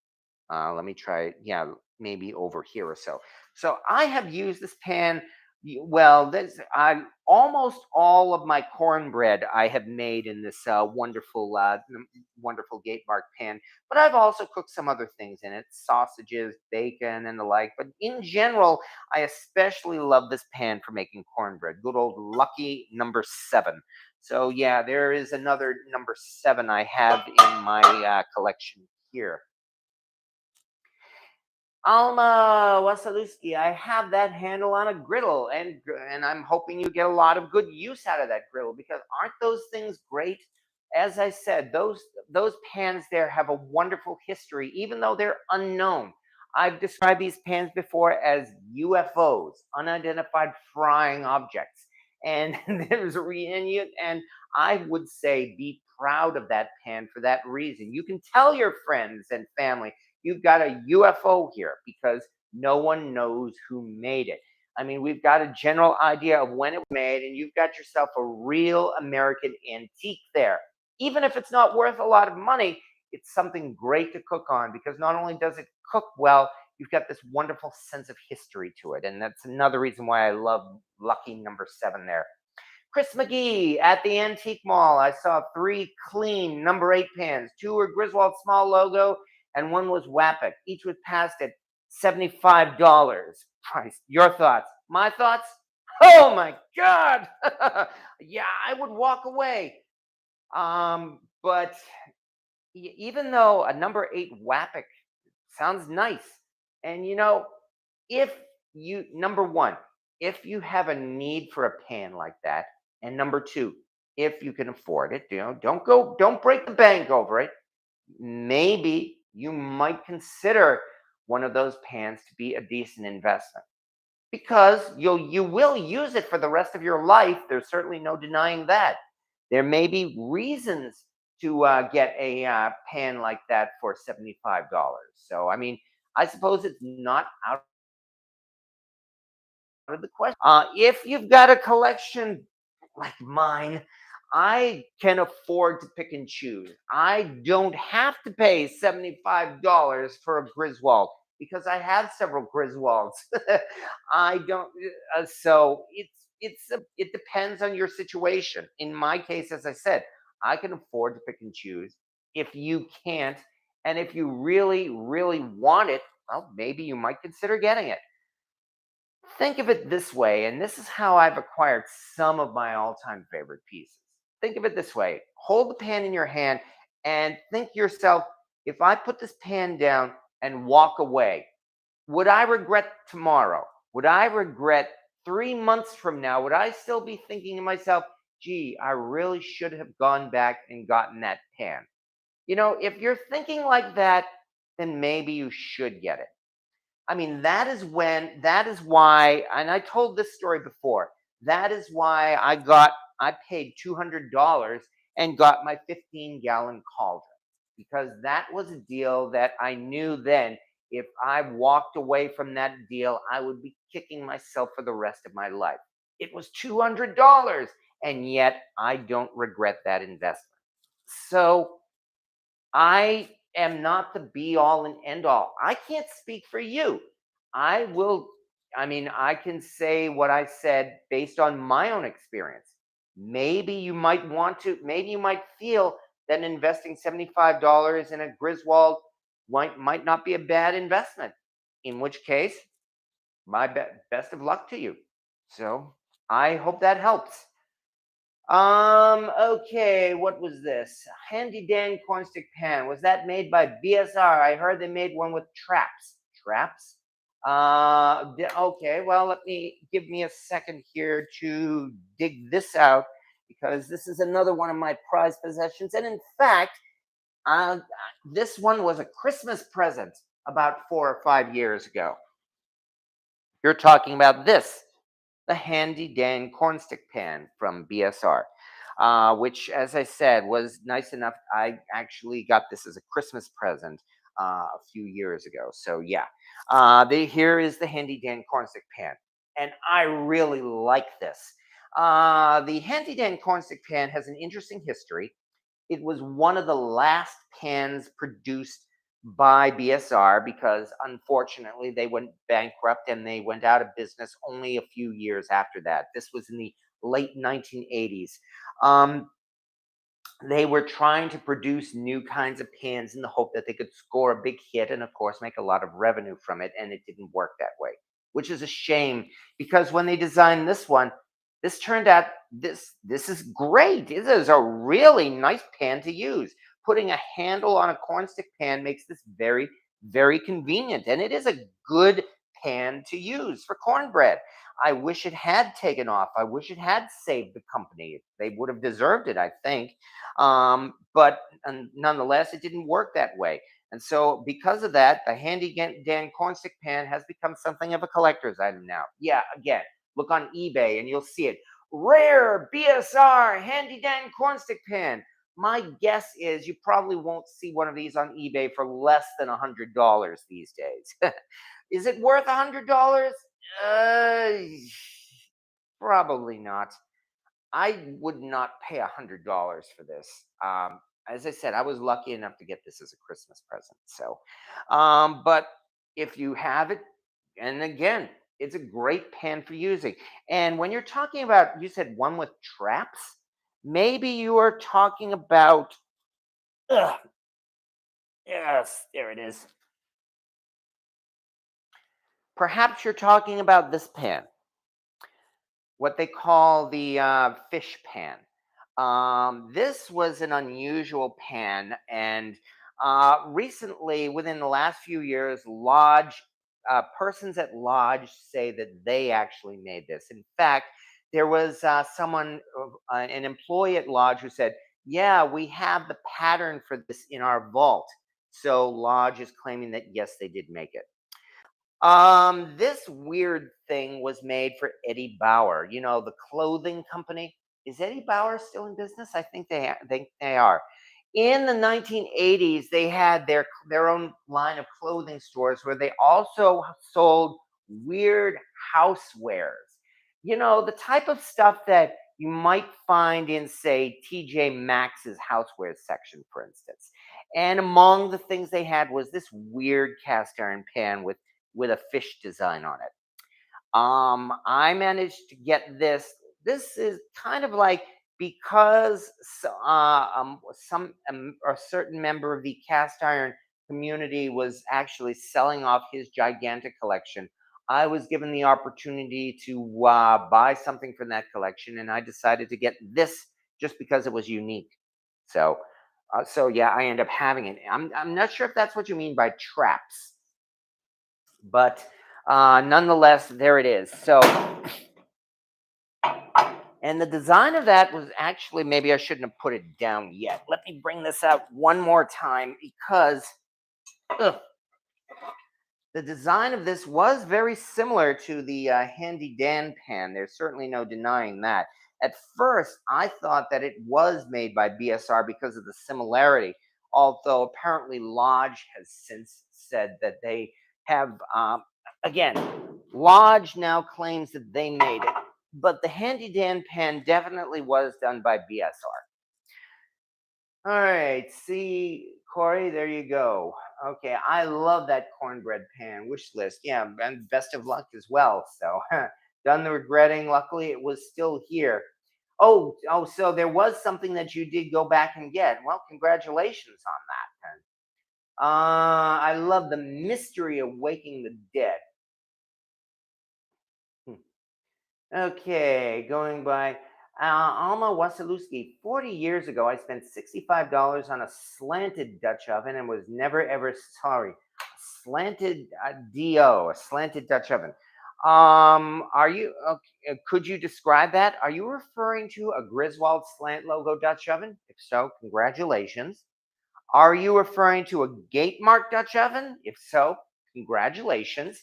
Let me try, yeah, maybe over here or so. So I have used this pan. Well, this I almost all of my cornbread I have made in this wonderful gate mark pan. But I've also cooked some other things in it, sausages, bacon, and the like. But in general, I especially love this pan for making cornbread. Good old lucky number 7. So yeah, there is another number 7 I have in my collection here. Alma Wasilewski, I have that handle on a griddle, and I'm hoping you get a lot of good use out of that griddle because aren't those things great? As I said, those pans there have a wonderful history, even though they're unknown. I've described these pans before as UFOs, unidentified flying objects, and there's a and I would say be proud of that pan for that reason. You can tell your friends and family you've got a UFO here because no one knows who made it. I mean, we've got a general idea of when it was made, and you've got yourself a real American antique there. Even if it's not worth a lot of money, it's something great to cook on because not only does it cook well, you've got this wonderful sense of history to it. And that's another reason why I love lucky number 7 there. Chris McGee at the Antique Mall. I saw 3 clean number 8 pans. 2 were Griswold small logo, and 1 was Wapic. Each was passed at $75 price. Your thoughts? My thoughts? Oh my God! Yeah, I would walk away. But even though a number 8 Wapic sounds nice, and if you number 1, if you have a need for a pan like that, and number 2, if you can afford it, don't break the bank over it. Maybe you might consider one of those pans to be a decent investment because you will use it for the rest of your life. There's certainly no denying that. There may be reasons to get a pan like that for $75. So I mean, I suppose it's not out of the question. If you've got a collection like mine, I can afford to pick and choose. I don't have to pay $75 for a Griswold because I have several Griswolds. I don't. So it depends on your situation. In my case, as I said, I can afford to pick and choose. If you can't, and if you really, really want it, well, maybe you might consider getting it. Think of it this way, and this is how I've acquired some of my all time favorite pieces. Think of it this way: hold the pan in your hand and think to yourself, if I put this pan down and walk away, would I regret tomorrow? Would I regret 3 months from now? Would I still be thinking to myself, gee, I really should have gone back and gotten that pan? If you're thinking like that, then maybe you should get it. I mean, that is why, and I told this story before. That is why I paid $200 and got my 15-gallon cauldron because that was a deal that I knew then if I walked away from that deal, I would be kicking myself for the rest of my life. It was $200, and yet I don't regret that investment. So I am not the be all and end all. I can't speak for you. I will, I mean, I can say what I said based on my own experience. Maybe you might feel that investing $75 in a Griswold might not be a bad investment, in which case, best of luck to you. So I hope that helps. Okay, what was this? Handy Dan cornstick pan. Was that made by BSR? I heard they made one with traps. Traps? Okay, well, give me a second here to dig this out because this is another one of my prized possessions. And in fact, uh, this one was a Christmas present about 4 or 5 years ago. You're talking about this. the handy Dan cornstick pan from BSR, which, as I said, was nice enough. I actually got this as a Christmas present a few years ago. So yeah, here is the handy Dan cornstick pan, and I really like this. The handy Dan cornstick pan has an interesting history. It was one of the last pans produced by BSR because unfortunately they went bankrupt and they went out of business only a few years after that. This was in the late 1980s. Um, they were trying to produce new kinds of pans in the hope that they could score a big hit and, of course, make a lot of revenue from it. And it didn't work that way, which is a shame because when they designed this one, this turned out this is great. This is a really nice pan to use. Putting a handle on a cornstick pan makes this very, very convenient, and it is a good pan to use for cornbread. I wish it had taken off. I wish it had saved the company. They would have deserved it, I think. But nonetheless, it didn't work that way. And so, because of that, the Handy Dan cornstick pan has become something of a collector's item now. Yeah, again, look on eBay and you'll see it. Rare BSR Handy Dan cornstick pan. My guess is you probably won't see one of these on eBay for less than $100 these days. Is it worth $100? Uh, Probably not. I would not pay $100 for this. As I said, I was lucky enough to get this as a Christmas present. So, but if you have it, and again, it's a great pan for using. And when you're talking about, you said one with traps, maybe you are talking about. Ugh, yes, there it is. Perhaps you're talking about this pan, what they call the fish pan. This was an unusual pan, and recently, within the last few years, Lodge persons at Lodge say that they actually made this. In fact, there was an employee at Lodge, who said, "Yeah, we have the pattern for this in our vault." So Lodge is claiming that yes, they did make it. This weird thing was made for Eddie Bauer, the clothing company. Is Eddie Bauer still in business? I think they are. In the 1980s, they had their own line of clothing stores where they also sold weird housewares. The type of stuff that you might find in, say, TJ Maxx's housewares section, for instance. And among the things they had was this weird cast iron pan with a fish design on it. I managed to get this. This is kind of like, because a certain member of the cast iron community was actually selling off his gigantic collection. I was given the opportunity to buy something from that collection, and I decided to get this just because it was unique. So, so yeah, I end up having it. I'm not sure if that's what you mean by traps, but nonetheless, there it is. So, and the design of that was actually, maybe I shouldn't have put it down yet. Let me bring this out one more time because ugh, the design of this was very similar to the Handy Dan pan. There's certainly no denying that. At first, I thought that it was made by BSR because of the similarity, although apparently Lodge has since said that they have, again, Lodge now claims that they made it, but the Handy Dan pan definitely was done by BSR. All right, see, Corey, there you go. Okay, I love that cornbread pan wish list. Yeah, and best of luck as well. So, done the regretting. Luckily, it was still here. Oh, so there was something that you did go back and get. Well, congratulations on that. Then. I love the mystery of waking the dead. Hmm. Okay, going by Alma Wasilewski. 40 years ago, I spent $65 on a slanted Dutch oven and was never ever sorry. Slanted DO, a slanted Dutch oven. Are you? Okay, could you describe that? Are you referring to a Griswold slant logo Dutch oven? If so, congratulations. Are you referring to a gate mark Dutch oven? If so, congratulations.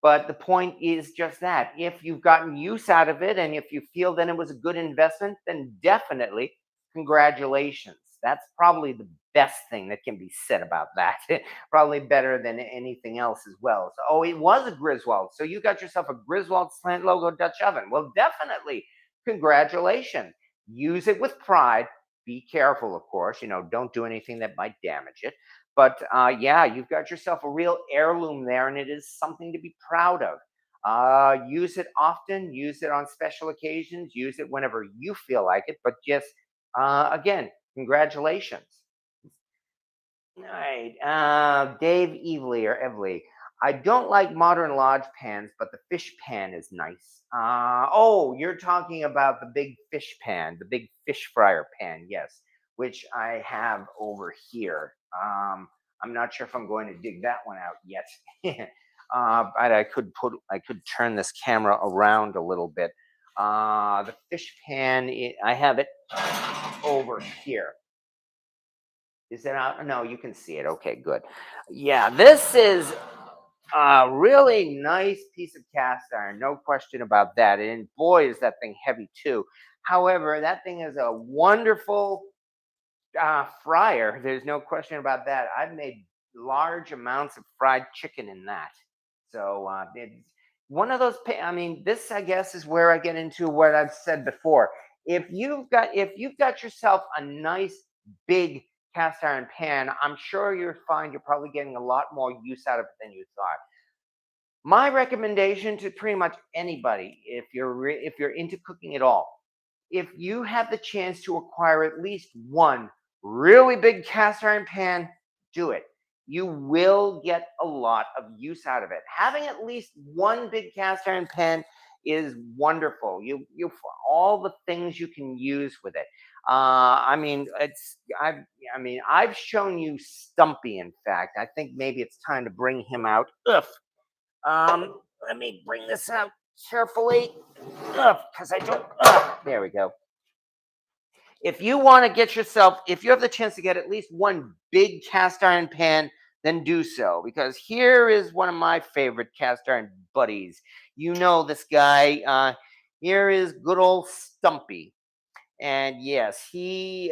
But the point is just that if you've gotten use out of it and if you feel then it was a good investment, then definitely congratulations. That's probably the best thing that can be said about that. Probably better than anything else as well. So, oh, it was a Griswold. So you got yourself a Griswold slant logo Dutch oven. Well, definitely congratulations. Use it with pride. Be careful, of course. Don't do anything that might damage it. But yeah, you've got yourself a real heirloom there, and it is something to be proud of. Use it often, use it on special occasions, use it whenever you feel like it. But just again, congratulations. All right, Dave Evely or Evely. I don't like modern lodge pans, but the fish pan is nice. Oh, you're talking about the big fish pan, the big fish fryer pan, yes, which I have over here. I'm not sure if I'm going to dig that one out yet, but I could turn this camera around a little bit. The fish pan, I have it over here. Is it out? No, you can see it. Okay, good. Yeah, this is a really nice piece of cast iron, no question about that. And boy, is that thing heavy too. However, that thing is a wonderful fryer. There's no question about that. I've made large amounts of fried chicken in that. So it's one of those. I mean, this I guess is where I get into what I've said before. If you've got yourself a nice big cast iron pan, I'm sure you'll find you're probably getting a lot more use out of it than you thought. My recommendation to pretty much anybody, if you're into cooking at all, if you have the chance to acquire at least one really big cast iron pan, do it. You will get a lot of use out of it. Having at least one big cast iron pan is wonderful. You all the things you can use with it. I mean, I've shown you Stumpy. In fact, I think maybe it's time to bring him out. Ugh. Let me bring this out carefully. Because I don't. There we go. If you want to get yourself, if you have the chance to get at least one big cast iron pan, then do so. Because here is one of my favorite cast iron buddies. You know this guy. Here is good old Stumpy. And yes, he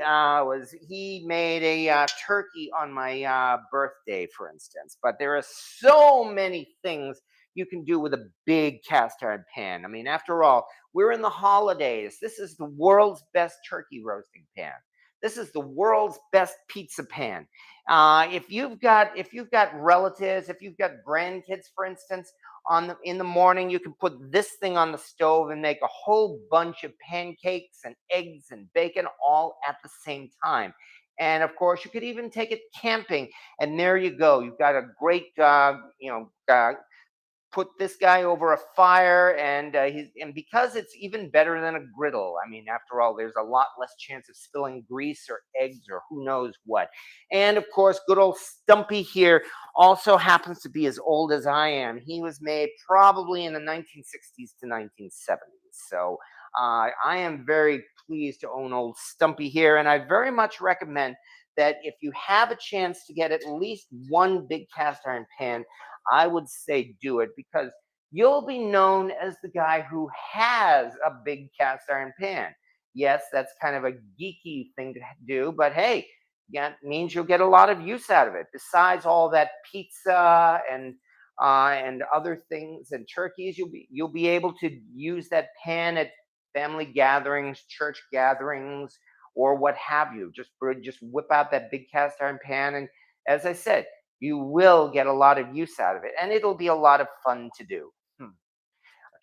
made a turkey on my birthday, for instance. But there are so many things you can do with a big cast iron pan. I mean, after all, we're in the holidays. This is the world's best turkey roasting pan. This is the world's best pizza pan. If you've got relatives, if you've got grandkids, for instance, in the morning you can put this thing on the stove and make a whole bunch of pancakes and eggs and bacon all at the same time. And of course you could even take it camping, and there you go, you've got a great put this guy over a fire, and because it's even better than a griddle. I mean, after all, there's a lot less chance of spilling grease or eggs or who knows what. And of course, good old Stumpy here also happens to be as old as I am. He was made probably in the 1960s to 1970s. So I am very pleased to own old Stumpy here, and I very much recommend that if you have a chance to get at least one big cast iron pan, I would say do it, because you'll be known as the guy who has a big cast iron pan. Yes, that's kind of a geeky thing to do, but hey, yeah, it means you'll get a lot of use out of it. Besides all that pizza and other things and turkeys, you'll be able to use that pan at family gatherings, church gatherings, or what have you. Just whip out that big cast iron pan, and as I said, you will get a lot of use out of it, and it'll be a lot of fun to do. Hmm.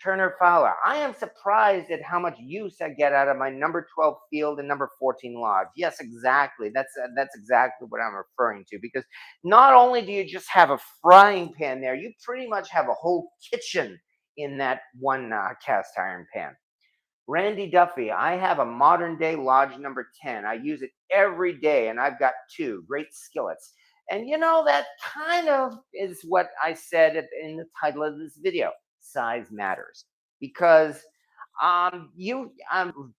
Turner Fowler, I am surprised at how much use I get out of my number 12 field and number 14 lodge. Yes, exactly. That's exactly what I'm referring to. Because not only do you just have a frying pan there, you pretty much have a whole kitchen in that one cast iron pan. Randy Duffy, I have a modern day Lodge number 10. I use it every day, and I've got two great skillets. And that kind of is what I said in the title of this video. Size matters. Because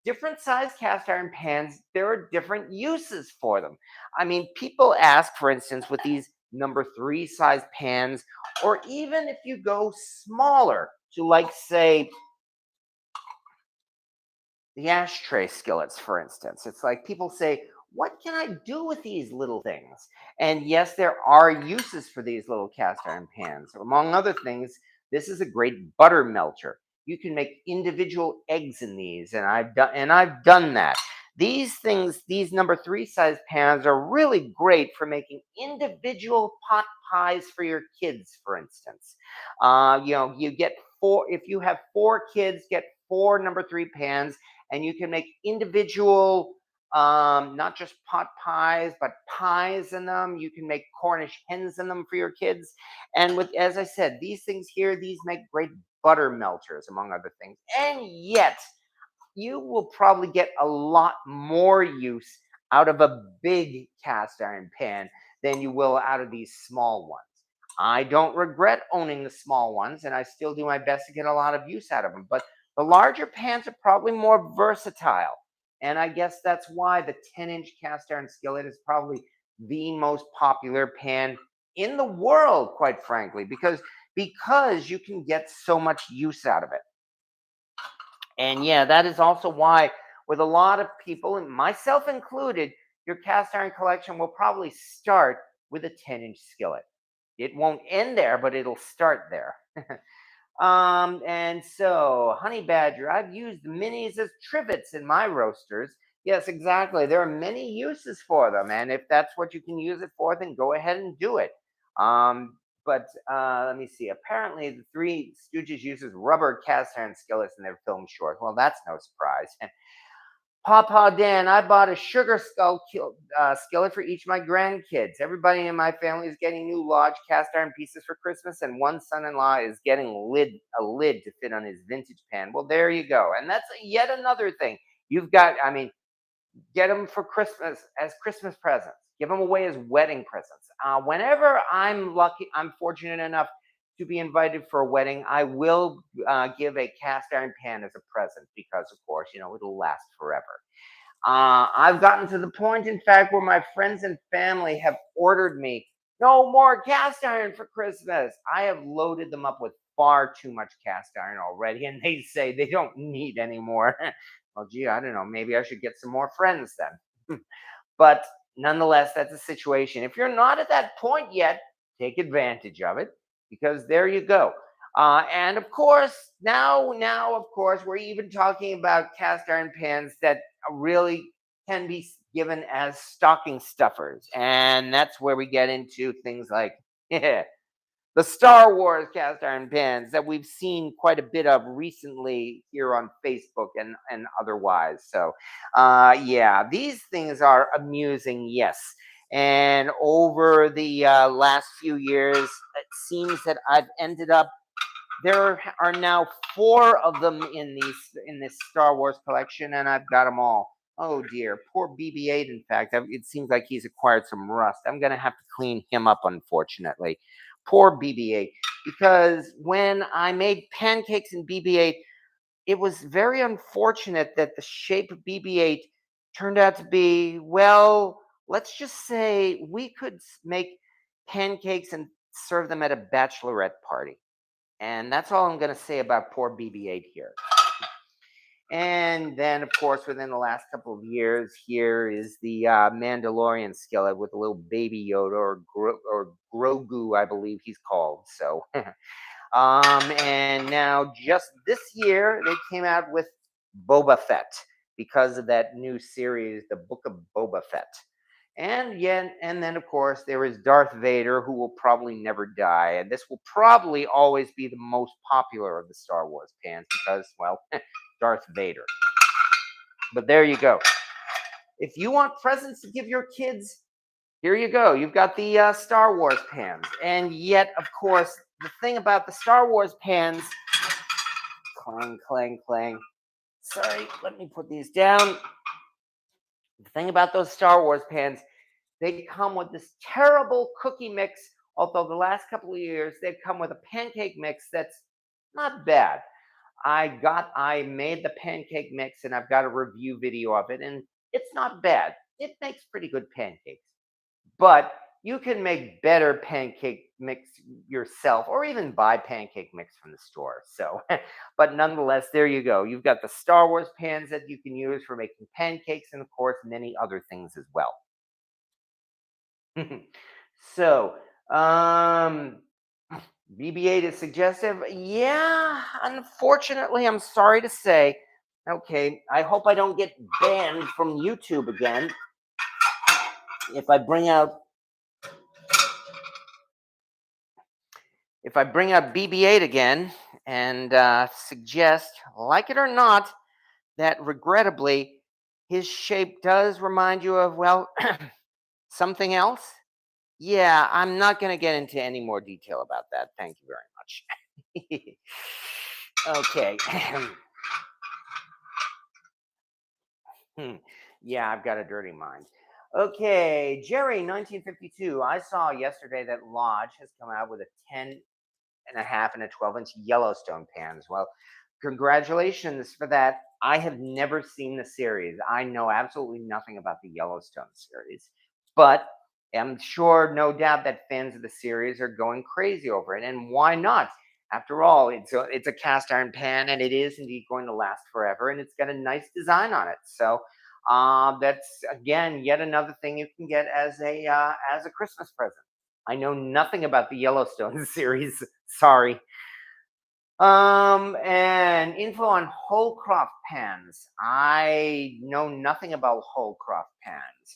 different size cast iron pans, there are different uses for them. I mean, people ask, for instance, with these number 3 size pans, or even if you go smaller to, like, say, the ashtray skillets, for instance. It's like people say, what can I do with these little things? And yes, there are uses for these little cast iron pans. Among other things, this is a great butter melter. You can make individual eggs in these, and I've done that. These things, these number 3 size pans are really great for making individual pot pies for your kids, for instance. You get four, if you have 4 kids, get 4 number 3 pans, and you can make individual, not just pot pies but pies in them. You can make Cornish hens in them for your kids. And with, as I said, these things here, these make great butter melters, among other things. And yet you will probably get a lot more use out of a big cast iron pan than you will out of these small ones. I don't regret owning the small ones, and I still do my best to get a lot of use out of them. But the larger pans are probably more versatile. And I guess that's why the 10-inch cast iron skillet is probably the most popular pan in the world, quite frankly, because you can get so much use out of it. And yeah, that is also why, with a lot of people, and myself included, your cast iron collection will probably start with a 10-inch skillet. It won't end there, but it'll start there. And so, honey badger, I've used minis as trivets in my roasters. Yes, exactly. There are many uses for them, and if that's what you can use it for, then go ahead and do it. But let me see. Apparently, the Three Stooges uses rubber cast iron skillets in their film short. Well, that's no surprise. Papa Dan, I bought a sugar skillet for each of my grandkids. Everybody in my family is getting new large cast iron pieces for Christmas, and one son-in-law is getting a lid to fit on his vintage pan. Well, there you go. And that's yet another thing. You've got, I mean, get them for Christmas as Christmas presents. Give them away as wedding presents. Whenever I'm fortunate enough to be invited for a wedding, I will give a cast iron pan as a present because, of course, it'll last forever. I've gotten to the point, in fact, where my friends and family have ordered me no more cast iron for Christmas. I have loaded them up with far too much cast iron already, and they say they don't need any more. Well, gee, I don't know. Maybe I should get some more friends then. But nonetheless, that's a situation. If you're not at that point yet, take advantage of it, because there you go. And of course, now, of course, we're even talking about cast iron pans that really can be given as stocking stuffers, and that's where we get into things like the Star Wars cast iron pans that we've seen quite a bit of recently here on Facebook and otherwise. So, yeah, these things are amusing, yes. And over the last few years, it seems that I've ended up. There are now 4 of them in this Star Wars collection, and I've got them all. Oh dear, poor BB-8. In fact, it seems like he's acquired some rust. I'm gonna have to clean him up, unfortunately. Poor BB-8, because when I made pancakes in BB-8, it was very unfortunate that the shape of BB-8 turned out to be, well, let's just say we could make pancakes and serve them at a bachelorette party. And that's all I'm going to say about poor BB-8 here. And then, of course, within the last couple of years, here is the Mandalorian skillet with a little baby Yoda, or Grogu, I believe he's called. So, and now just this year, they came out with Boba Fett because of that new series, the Book of Boba Fett. And then, of course, there is Darth Vader, who will probably never die. And this will probably always be the most popular of the Star Wars pans because, well, Darth Vader. But there you go. If you want presents to give your kids, here you go. You've got the Star Wars pans. And yet, of course, the thing about the Star Wars pans, clang, clang, clang. Sorry, let me put these down. The thing about those Star Wars pans, they come with this terrible cookie mix. Although the last couple of years, they've come with a pancake mix that's not bad. I made the pancake mix, and I've got a review video of it, and it's not bad. It makes pretty good pancakes. But you can make better pancake mix yourself or even buy pancake mix from the store. So, but nonetheless, there you go. You've got the Star Wars pans that you can use for making pancakes and, of course, many other things as well. So, um, BB-8 is suggestive. Yeah, unfortunately, I'm sorry to say. Okay, I hope I don't get banned from YouTube again if I bring out BB-8 again and suggest, like it or not, that regrettably his shape does remind you of, well, something else. Yeah, I'm not going to get into any more detail about that. Thank you very much. Okay. Yeah, I've got a dirty mind. Okay, Jerry, 1952. I saw yesterday that Lodge has come out with a 10.5 and a 12-inch Yellowstone pan as well. Congratulations for that. I have never seen the series. I know absolutely nothing about the Yellowstone series, but I'm sure, no doubt, that fans of the series are going crazy over it. And why not? After all, it's a cast iron pan, and it is indeed going to last forever, and it's got a nice design on it. So that's again yet another thing you can get as a Christmas present. I know nothing about the Yellowstone series. Sorry. And info on Holcroft pans. I know nothing about Holcroft pans.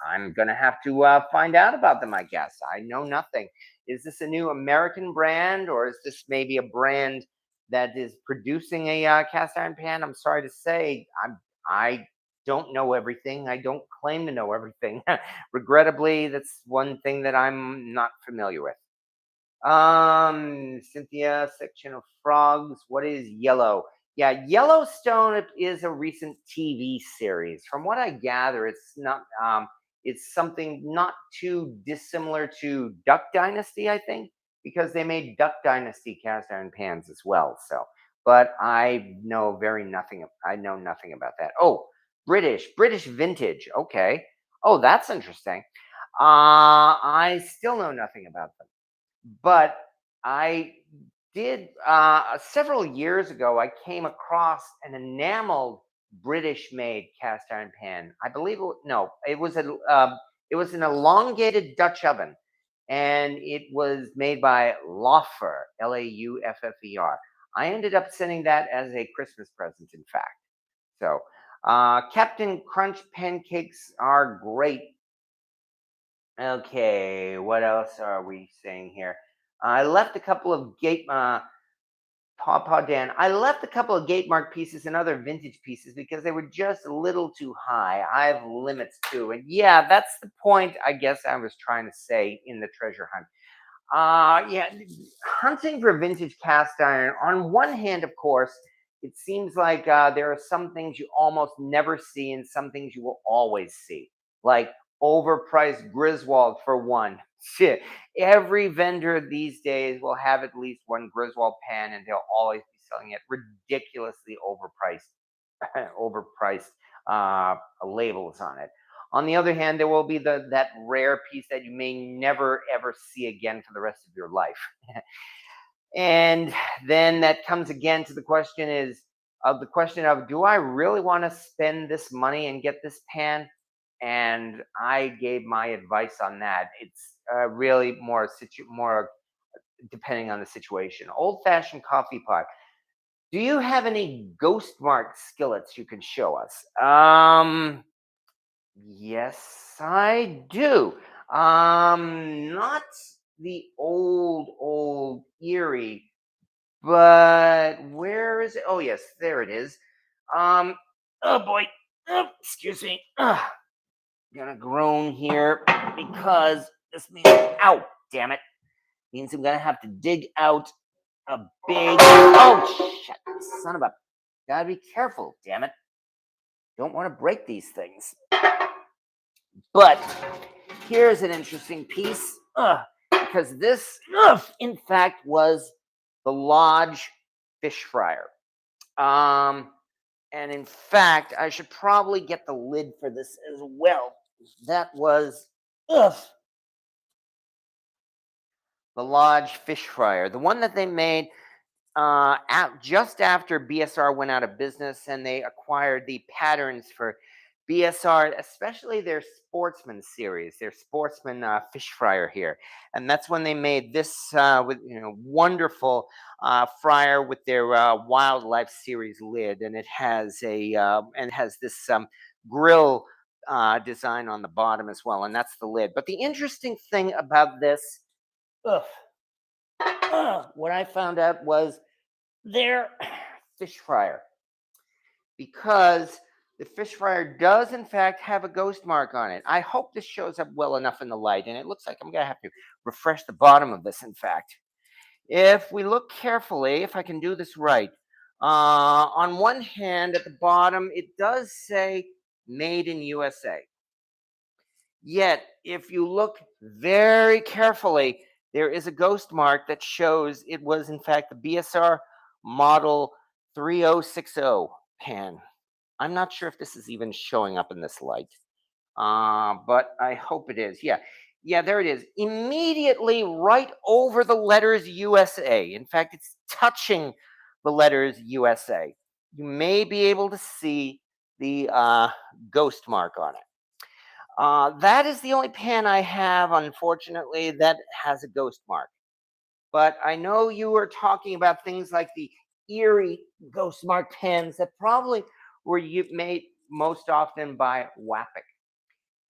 I'm gonna have to find out about them, I guess. I know nothing. Is this a new American brand, or is this maybe a brand that is producing a cast iron pan? I'm sorry to say, I don't know everything. I don't claim to know everything. Regrettably, that's one thing that I'm not familiar with. Cynthia, section of frogs. What is yellow? Yeah, Yellowstone is a recent TV series. From what I gather, it's not. It's something not too dissimilar to Duck Dynasty, I think, because they made Duck Dynasty cast iron pans as well. So, but I know very nothing. I know nothing about that. Oh, British vintage. Okay. Oh, that's interesting. I still know nothing about them. But I did several years ago. I came across an enameled British-made cast iron pan. I believe no, it was an elongated Dutch oven, and it was made by Lauffer, Lauffer. I ended up sending that as a Christmas present, in fact. So, Captain Crunch pancakes are great. Okay, what else are we saying here? I left a couple of Pawpaw Dan. I left a couple of gate mark pieces and other vintage pieces because they were just a little too high. I have limits too, and yeah, that's the point. I guess I was trying to say in the treasure hunt. Yeah, hunting for vintage cast iron. On one hand, of course, it seems like there are some things you almost never see, and some things you will always see, like overpriced Griswold for one. Shit, every vendor these days will have at least one Griswold pan, and they'll always be selling it ridiculously overpriced, overpriced labels on it. On the other hand, there will be that rare piece that you may never ever see again for the rest of your life. And then that comes again to the question is of the question of, do I really want to spend this money and get this pan? And I gave my advice on that. It's really more depending on the situation. Old fashioned coffee pot. Do you have any ghost marked skillets you can show us? Yes, I do. Not the old Erie, but where is it? Oh, yes, there it is. Oh boy. Oh, excuse me. Gonna groan here because this means, ow, damn it, means I'm gonna have to dig out a big. Oh, shit, son of a. Gotta be careful, damn it. Don't want to break these things. But here's an interesting piece because this, in fact, was the Lodge fish fryer. Um, and in fact, I should probably get the lid for this as well. That was, ugh. the Lodge fish fryer, the one that they made just after BSR went out of business, and they acquired the patterns for BSR, especially their Sportsman series, their Sportsman fish fryer here, and that's when they made this with wonderful fryer with their wildlife series lid, and it has this grill design on the bottom as well, and that's the lid. But the interesting thing about this, ugh, what I found out was their fish fryer, because the fish fryer does in fact have a ghost mark on it. I hope this shows up well enough in the light, and it looks like I'm gonna have to refresh the bottom of this. In fact, if we look carefully, if I can do this right, on one hand at the bottom it does say made in USA. Yet, if you look very carefully, there is a ghost mark that shows it was, in fact, the BSR model 3060 pan. I'm not sure if this is even showing up in this light, but I hope it is. Yeah, yeah, there it is. Immediately right over the letters USA. In fact, it's touching the letters USA. You may be able to see the ghost mark on it. That is the only pan I have, unfortunately, that has a ghost mark. But I know you were talking about things like the eerie ghost mark pans that probably were made most often by Wapic.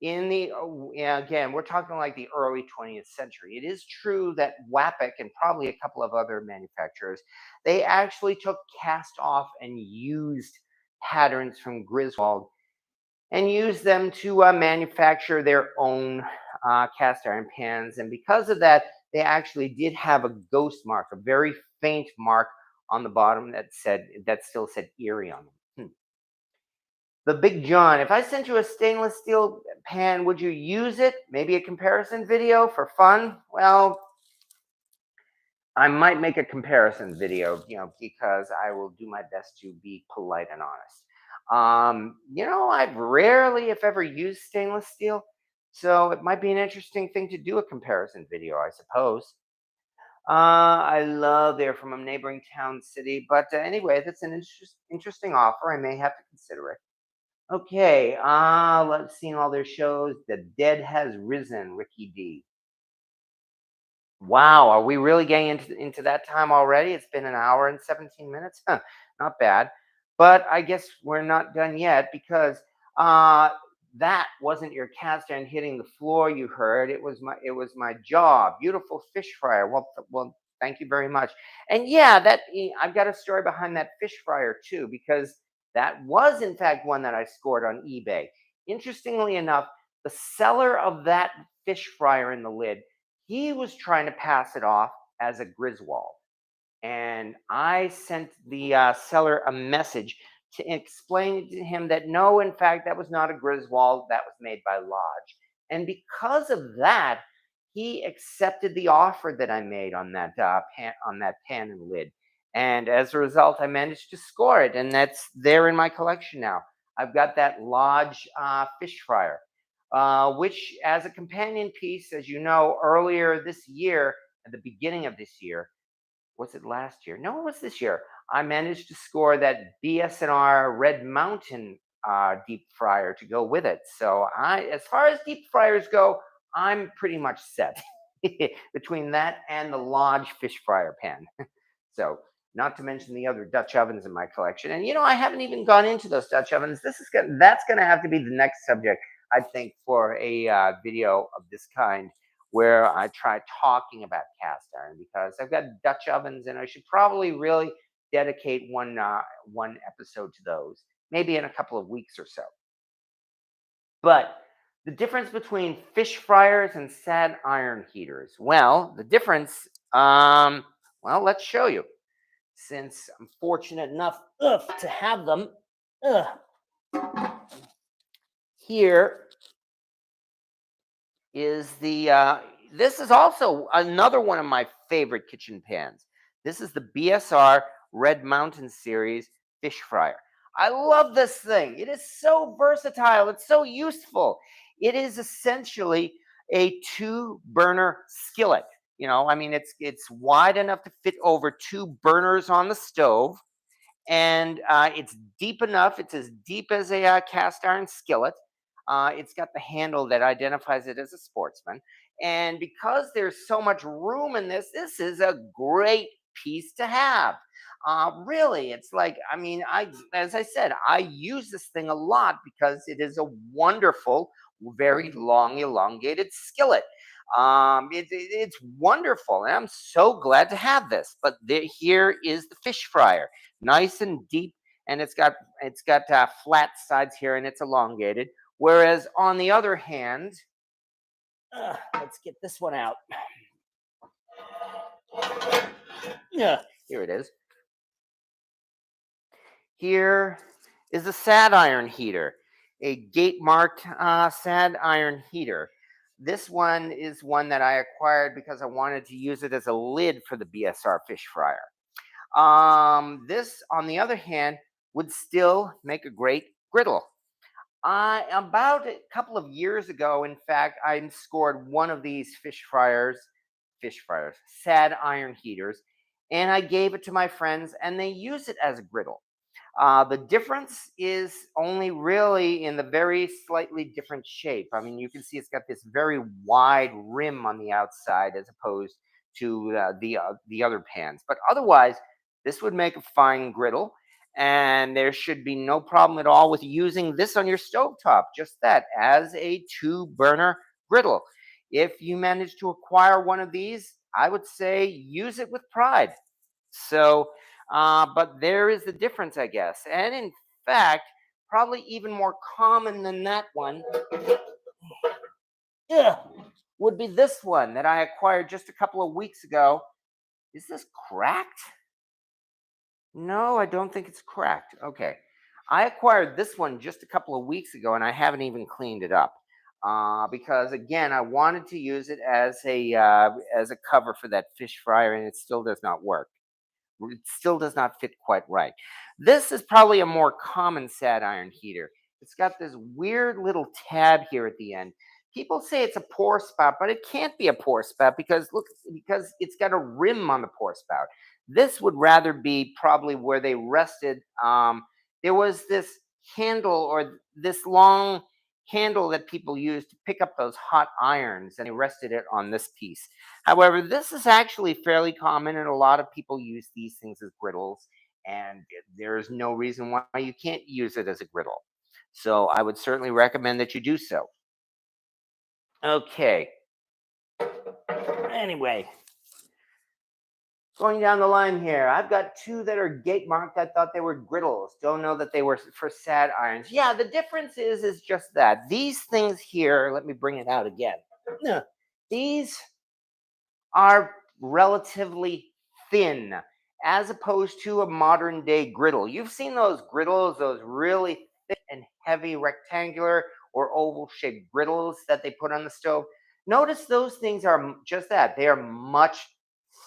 Yeah, again, we're talking like the early 20th century. It is true that Wapic and probably a couple of other manufacturers, they actually took cast off and used patterns from Griswold and use them to manufacture their own cast iron pans. And because of that, they actually did have a ghost mark, a very faint mark on the bottom that still said Erie on them. The Big John. If I sent you a stainless steel pan, would you use it? Maybe a comparison video for fun? Well, I might make a comparison video, because I will do my best to be polite and honest. I've rarely, if ever, used stainless steel, so it might be an interesting thing to do a comparison video, I suppose. I love they're from a neighboring town city, but anyway, that's an interesting offer. I may have to consider it. Okay, let's see all their shows. The Dead Has Risen, Ricky D. Wow, are we really getting into that time already? It's been an hour and 17 minutes. Huh, not bad. But I guess we're not done yet, because uh that wasn't your cast iron hitting the floor you heard. It was my jaw. Beautiful fish fryer. Well, thank you very much. And yeah, I've got a story behind that fish fryer too, because that was in fact one that I scored on eBay. Interestingly enough, the seller of that fish fryer in the lid, he was trying to pass it off as a Griswold. And I sent the seller a message to explain to him that no, in fact, that was not a Griswold, that was made by Lodge. And because of that, he accepted the offer that I made on that pan and lid. And as a result, I managed to score it, and that's there in my collection now. I've got that Lodge fish fryer, which, as a companion piece, as you know, earlier this year, at the beginning of this year, was it last year? No, it was this year. I managed to score that BS&R Red Mountain deep fryer to go with it. So as far as deep fryers go, I'm pretty much set between that and the Lodge fish fryer pan. So, not to mention the other Dutch ovens in my collection. And I haven't even gone into those Dutch ovens. That's going to have to be the next subject, I think, for a video of this kind, where I try talking about cast iron, because I've got Dutch ovens, and I should probably really dedicate one episode to those, maybe in a couple of weeks or so. But the difference between fish fryers and sad iron heaters. Well, the difference, let's show you. Since I'm fortunate enough to have them, here is this is also another one of my favorite kitchen pans. This is the BSR Red Mountain Series fish fryer. I love this thing. It is so versatile. It's so useful. It is essentially a 2-burner skillet. I mean, it's wide enough to fit over two burners on the stove, and it's deep enough. It's as deep as a cast iron skillet. It's got the handle that identifies it as a sportsman. And because there's so much room in this is a great piece to have. Really, it's like, I mean, as I said, I use this thing a lot because it is a wonderful, very long, elongated skillet. It's wonderful, and I'm so glad to have this. But here is the fish fryer, nice and deep, and it's got flat sides here, and it's elongated. Whereas on the other hand, let's get this one out. Yeah, here it is. Here is a sad iron heater, a gate marked sad iron heater. This one is one that I acquired because I wanted to use it as a lid for the BSR fish fryer. This, on the other hand, would still make a great griddle. About a couple of years ago, in fact, I scored one of these fish fryers, sad iron heaters, and I gave it to my friends, and they use it as a griddle. The difference is only really in the very slightly different shape. I mean, you can see it's got this very wide rim on the outside as opposed to the other pans. But otherwise, this would make a fine griddle, and there should be no problem at all with using this on your stovetop. Just that, as a two-burner griddle. If you manage to acquire one of these, I would say use it with pride. So, but there is the difference, I guess. And in fact, probably even more common than that one, ugh, would be this one that I acquired just a couple of weeks ago. Is this cracked? No, I don't think it's cracked. Okay. I acquired this one just a couple of weeks ago, and I haven't even cleaned it up. Because again, I wanted to use it as a cover for that fish fryer, and it still does not work. It still does not fit quite right. This is probably a more common sad iron heater. It's got this weird little tab here at the end. People say it's a pour spout, but it can't be a pour spout because it's got a rim on the pour spout. This would rather be probably where they rested. There was this handle, or this long handle that people used to pick up those hot irons, and they rested it on this piece. However, this is actually fairly common, and a lot of people use these things as griddles, and there's no reason why you can't use it as a griddle. So I would certainly recommend that you do so. Okay. Anyway, going down the line here, I've got two that are gate marked. I thought they were griddles. Don't know that they were for sad irons. Yeah, the difference is just that. These things here, let me bring it out again. Yeah. These are relatively thin as opposed to a modern day griddle. You've seen those griddles, those really thick and heavy rectangular or oval shaped griddles that they put on the stove. Notice those things are just that. They are much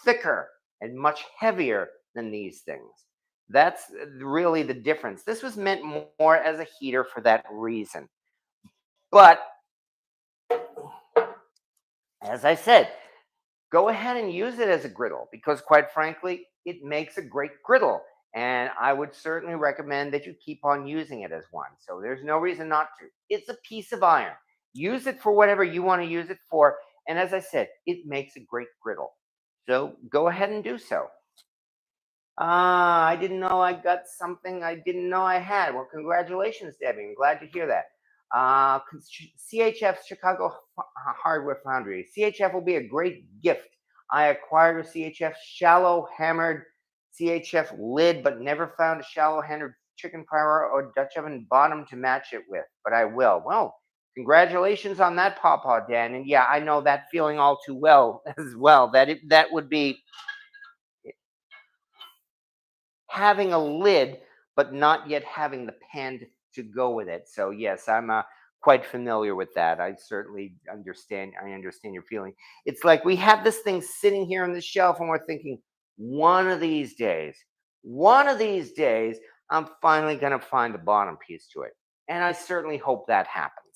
thicker and much heavier than these things. That's really the difference. This was meant more as a heater for that reason. But as I said, go ahead and use it as a griddle because, quite frankly, it makes a great griddle. And I would certainly recommend that you keep on using it as one. So there's no reason not to. It's a piece of iron. Use it for whatever you want to use it for. And as I said, it makes a great griddle. So go ahead and do so. I didn't know I got something I didn't know I had. Well, congratulations, Debbie. I'm glad to hear that. CHF Chicago Hardware Foundry. CHF will be a great gift. I acquired a CHF shallow hammered CHF lid, but never found a shallow hammered chicken fryer or Dutch oven bottom to match it with. But I will. Well, congratulations on that, Pawpaw Dan. And yeah, I know that feeling all too well as well. That would be having a lid, but not yet having the pan to go with it. So yes, I'm quite familiar with that. I certainly understand. I understand your feeling. It's like we have this thing sitting here on the shelf, and we're thinking, one of these days, I'm finally going to find the bottom piece to it, and I certainly hope that happens.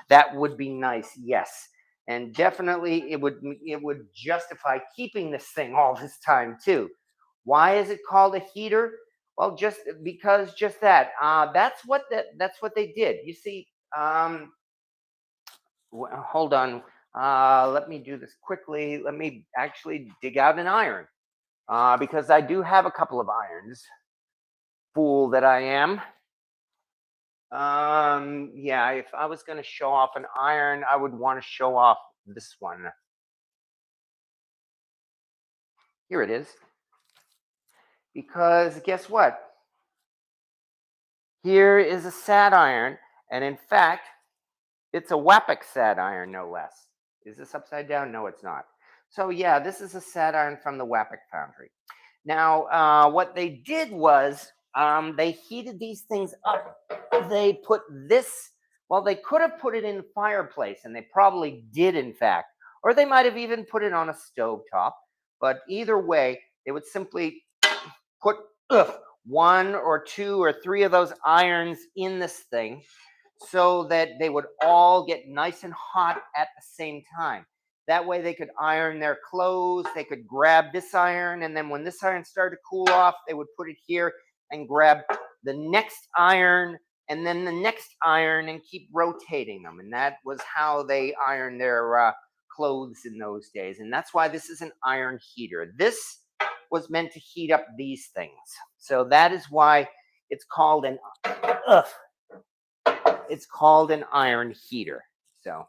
That would be nice, yes. and definitely it would justify keeping this thing all this time too. Why is it called a heater? Well, just because just that. That's what they did. You see, hold on. Let me do this quickly. Let me actually dig out an iron because I do have a couple of irons. Fool that I am. Yeah, if I was going to show off an iron, I would want to show off this one. Here it is. Because guess what? Here is a sad iron, and in fact, it's a Wapic sad iron, no less. Is this upside down? No, it's not. So yeah, this is a sad iron from the Wapic foundry. Now, what they did was they heated these things up. They put this, well, they could have put it in the fireplace, and they probably did, in fact, or they might have even put it on a stove top. But either way, they would simply put one or two or three of those irons in this thing so that they would all get nice and hot at the same time. That way they could iron their clothes. They could grab this iron, and then when this iron started to cool off, they would put it here and grab the next iron and then the next iron and keep rotating them. And that was how they ironed their clothes in those days. And that's why this is an iron heater. This was meant to heat up these things. So that is why it's called an it's called an iron heater. So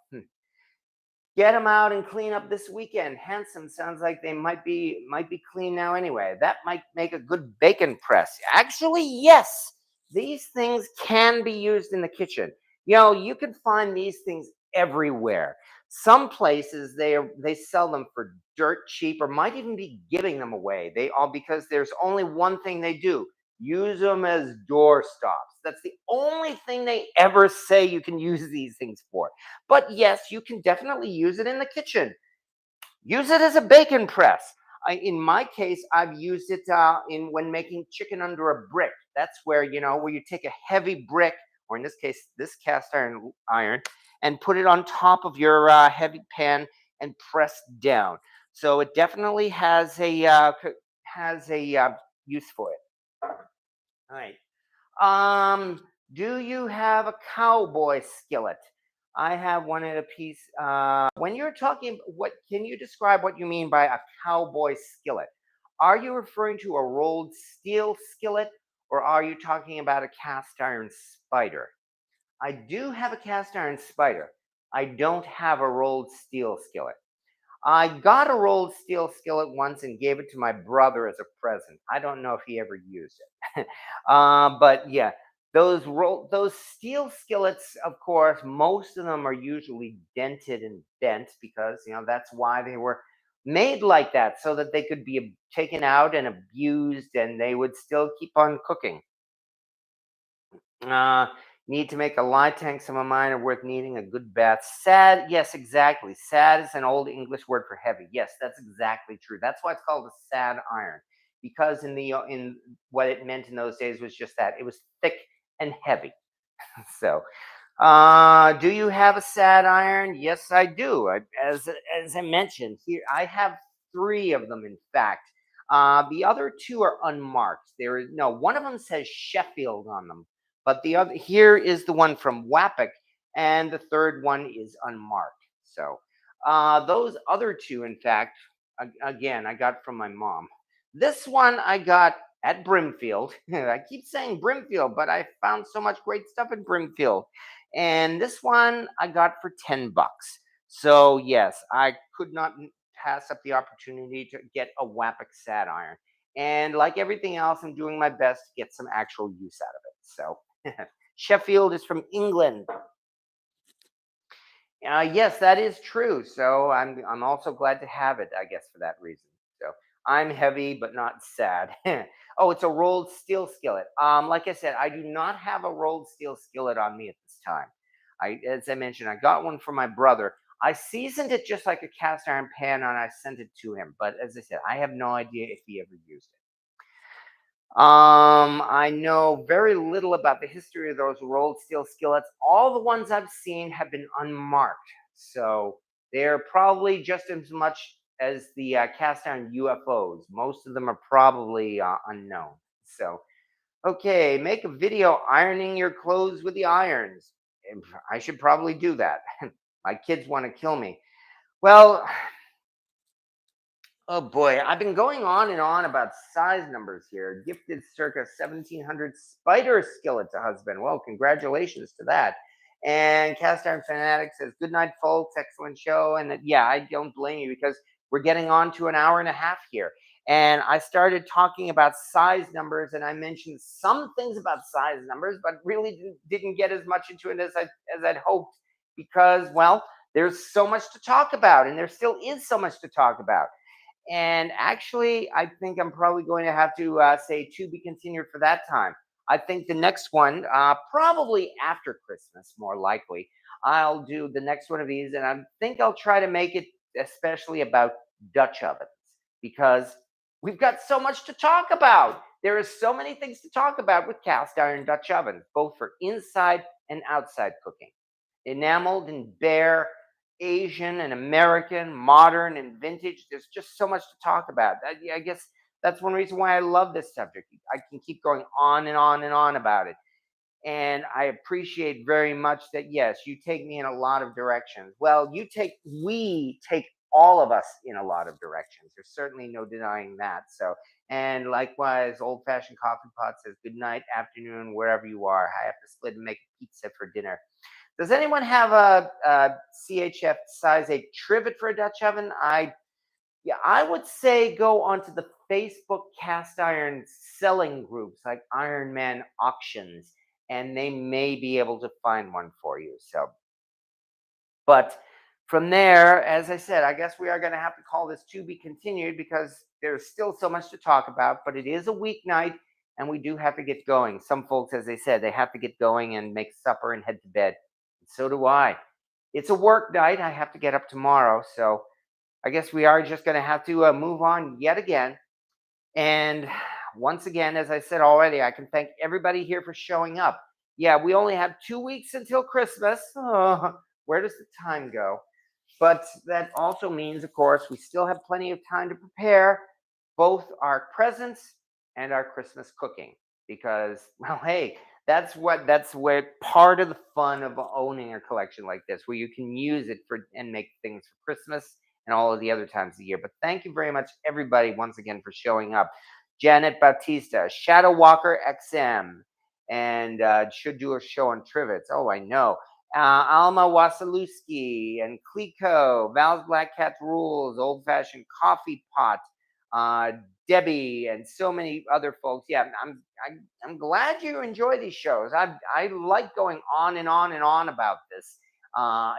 get them out and clean up this weekend. Handsome sounds like they might be clean now anyway. That might make a good bacon press. Actually, yes, these things can be used in the kitchen. You can find these things everywhere. Some places they sell them for dirt cheap, or might even be giving them away. They all because there's only one thing they do: use them as door stops. That's the only thing they ever say you can use these things for. But yes, you can definitely use it in the kitchen. Use it as a bacon press. In my case, I've used it in when making chicken under a brick. That's where you take a heavy brick, or in this case, this cast iron, and put it on top of your heavy pan and press down. So it definitely has a use for it. All right. Do you have a cowboy skillet? I have one in a piece. When you're talking, what can you describe what you mean by a cowboy skillet? Are you referring to a rolled steel skillet, or are you talking about a cast iron spider? I do have a cast iron spider. I don't have a rolled steel skillet. I got a rolled steel skillet once and gave it to my brother as a present. I don't know if he ever used it. But yeah, those steel skillets, of course, most of them are usually dented and bent because that's why they were made like that, so that they could be taken out and abused, and they would still keep on cooking. Uh, Need to make a lye tank. Some of mine are worth needing a good bath. Sad, yes, exactly. Sad is an old English word for heavy. Yes, that's exactly true. That's why it's called a sad iron, because in what it meant in those days was just that it was thick and heavy. So, do you have a sad iron? Yes, I do. As I mentioned here, I have three of them. In fact, the other two are unmarked. There is no one of them says Sheffield on them, but the other here is the one from Wapic, and the third one is unmarked. So, those other two, in fact, again, I got from my mom. This one I got at Brimfield. I keep saying Brimfield, but I found so much great stuff at Brimfield. And this one I got for $10. So yes, I could not pass up the opportunity to get a Wapic sad iron. And like everything else, I'm doing my best to get some actual use out of it. So Sheffield is from England. Yes, that is true. So I'm also glad to have it, I guess, for that reason. So I'm heavy but not sad. Oh, it's a rolled steel skillet. Like I said, I do not have a rolled steel skillet on me at this time. As I mentioned, I got one for my brother. I seasoned it just like a cast iron pan, and I sent it to him. But as I said, I have no idea if he ever used it. I know very little about the history of those rolled steel skillets. All the ones I've seen have been unmarked. So They're probably just as much as the cast iron UFOs. Most of them are probably unknown. So, okay, make a video ironing your clothes with the irons. I should probably do that. My kids want to kill me. Well, oh boy, I've been going on and on about size numbers here. Gifted circa 1700 spider skillet to husband. Well, congratulations to that. And Cast Iron Fanatic says, "Good night, folks. Excellent show." And yeah, I don't blame you because we're getting on to an hour and a half here. And I started talking about size numbers, and I mentioned some things about size numbers, but really didn't get as much into it as I'd hoped because, well, there's so much to talk about, and there still is so much to talk about. And actually, I think I'm probably going to have to say to be continued for that time. I think the next one, probably after Christmas, more likely, I'll do the next one of these. And I think I'll try to make it especially about Dutch ovens because we've got so much to talk about. There are so many things to talk about with cast iron Dutch ovens, both for inside and outside cooking. Enameled and bare, Asian and American, modern and vintage. There's just so much to talk about. I guess that's one reason why I love this subject. I can keep going on and on and on about it. And I appreciate very much that, yes, you take me in a lot of directions. Well, we take all of us in a lot of directions. There's certainly no denying that. So, and likewise, Old Fashioned Coffee Pot says, "Good night, afternoon, wherever you are. I have to split and make pizza for dinner." Does anyone have a CHF size 8 trivet for a Dutch oven? I would say go onto the Facebook cast iron selling groups like Iron Man Auctions, and they may be able to find one for you. So, but from there, as I said, I guess we are going to have to call this to be continued because there's still so much to talk about. But it is a weeknight, and we do have to get going. Some folks, as they said, they have to get going and make supper and head to bed. And so do I. It's a work night. I have to get up tomorrow, so I guess we are just going to have to move on yet again. And once again, as I said already, I can thank everybody here for showing up. Yeah, we only have 2 weeks until Christmas. Oh, where does the time go? But that also means, of course, we still have plenty of time to prepare both our presents and our Christmas cooking. Because, well, hey, that's where part of the fun of owning a collection like this, where you can use it for and make things for Christmas and all of the other times of the year. But thank you very much, everybody, once again for showing up. Janet Bautista, Shadow Walker XM, and should do a show on trivets. Oh, I know. Alma Wasilewski and Clico, Val's Black Cat Rules, Old Fashioned Coffee Pot, uh, Debbie, and so many other folks. Yeah, I'm glad you enjoy these shows. I like going on and on and on about this.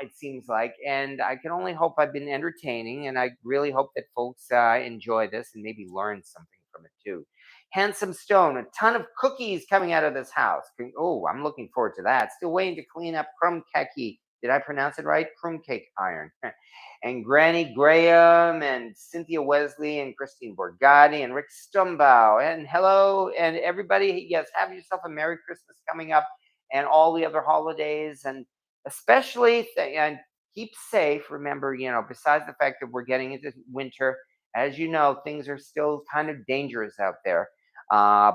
It seems like, and I can only hope I've been entertaining, and I really hope that folks enjoy this and maybe learn something from it too. Handsome Stone, a ton of cookies coming out of this house. Oh, I'm looking forward to that. Still waiting to clean up crumb cakey. Did I pronounce it right? Crumb cake iron. And Granny Graham and Cynthia Wesley and Christine Borgatti and Rick Stumbow. And hello, and everybody. Yes, have yourself a Merry Christmas coming up and all the other holidays. And especially, and keep safe. Remember, besides the fact that we're getting into winter, as you know, things are still kind of dangerous out there,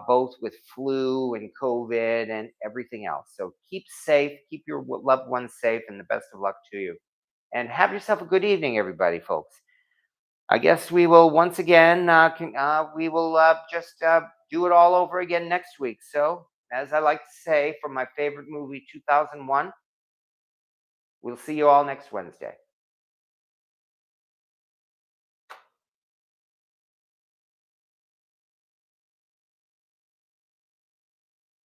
both with flu and COVID and everything else. So keep safe, keep your loved ones safe, and the best of luck to you. And have yourself a good evening, everybody, folks. I guess we will once again, we will just do it all over again next week. So, as I like to say from my favorite movie, 2001, we'll see you all next Wednesday.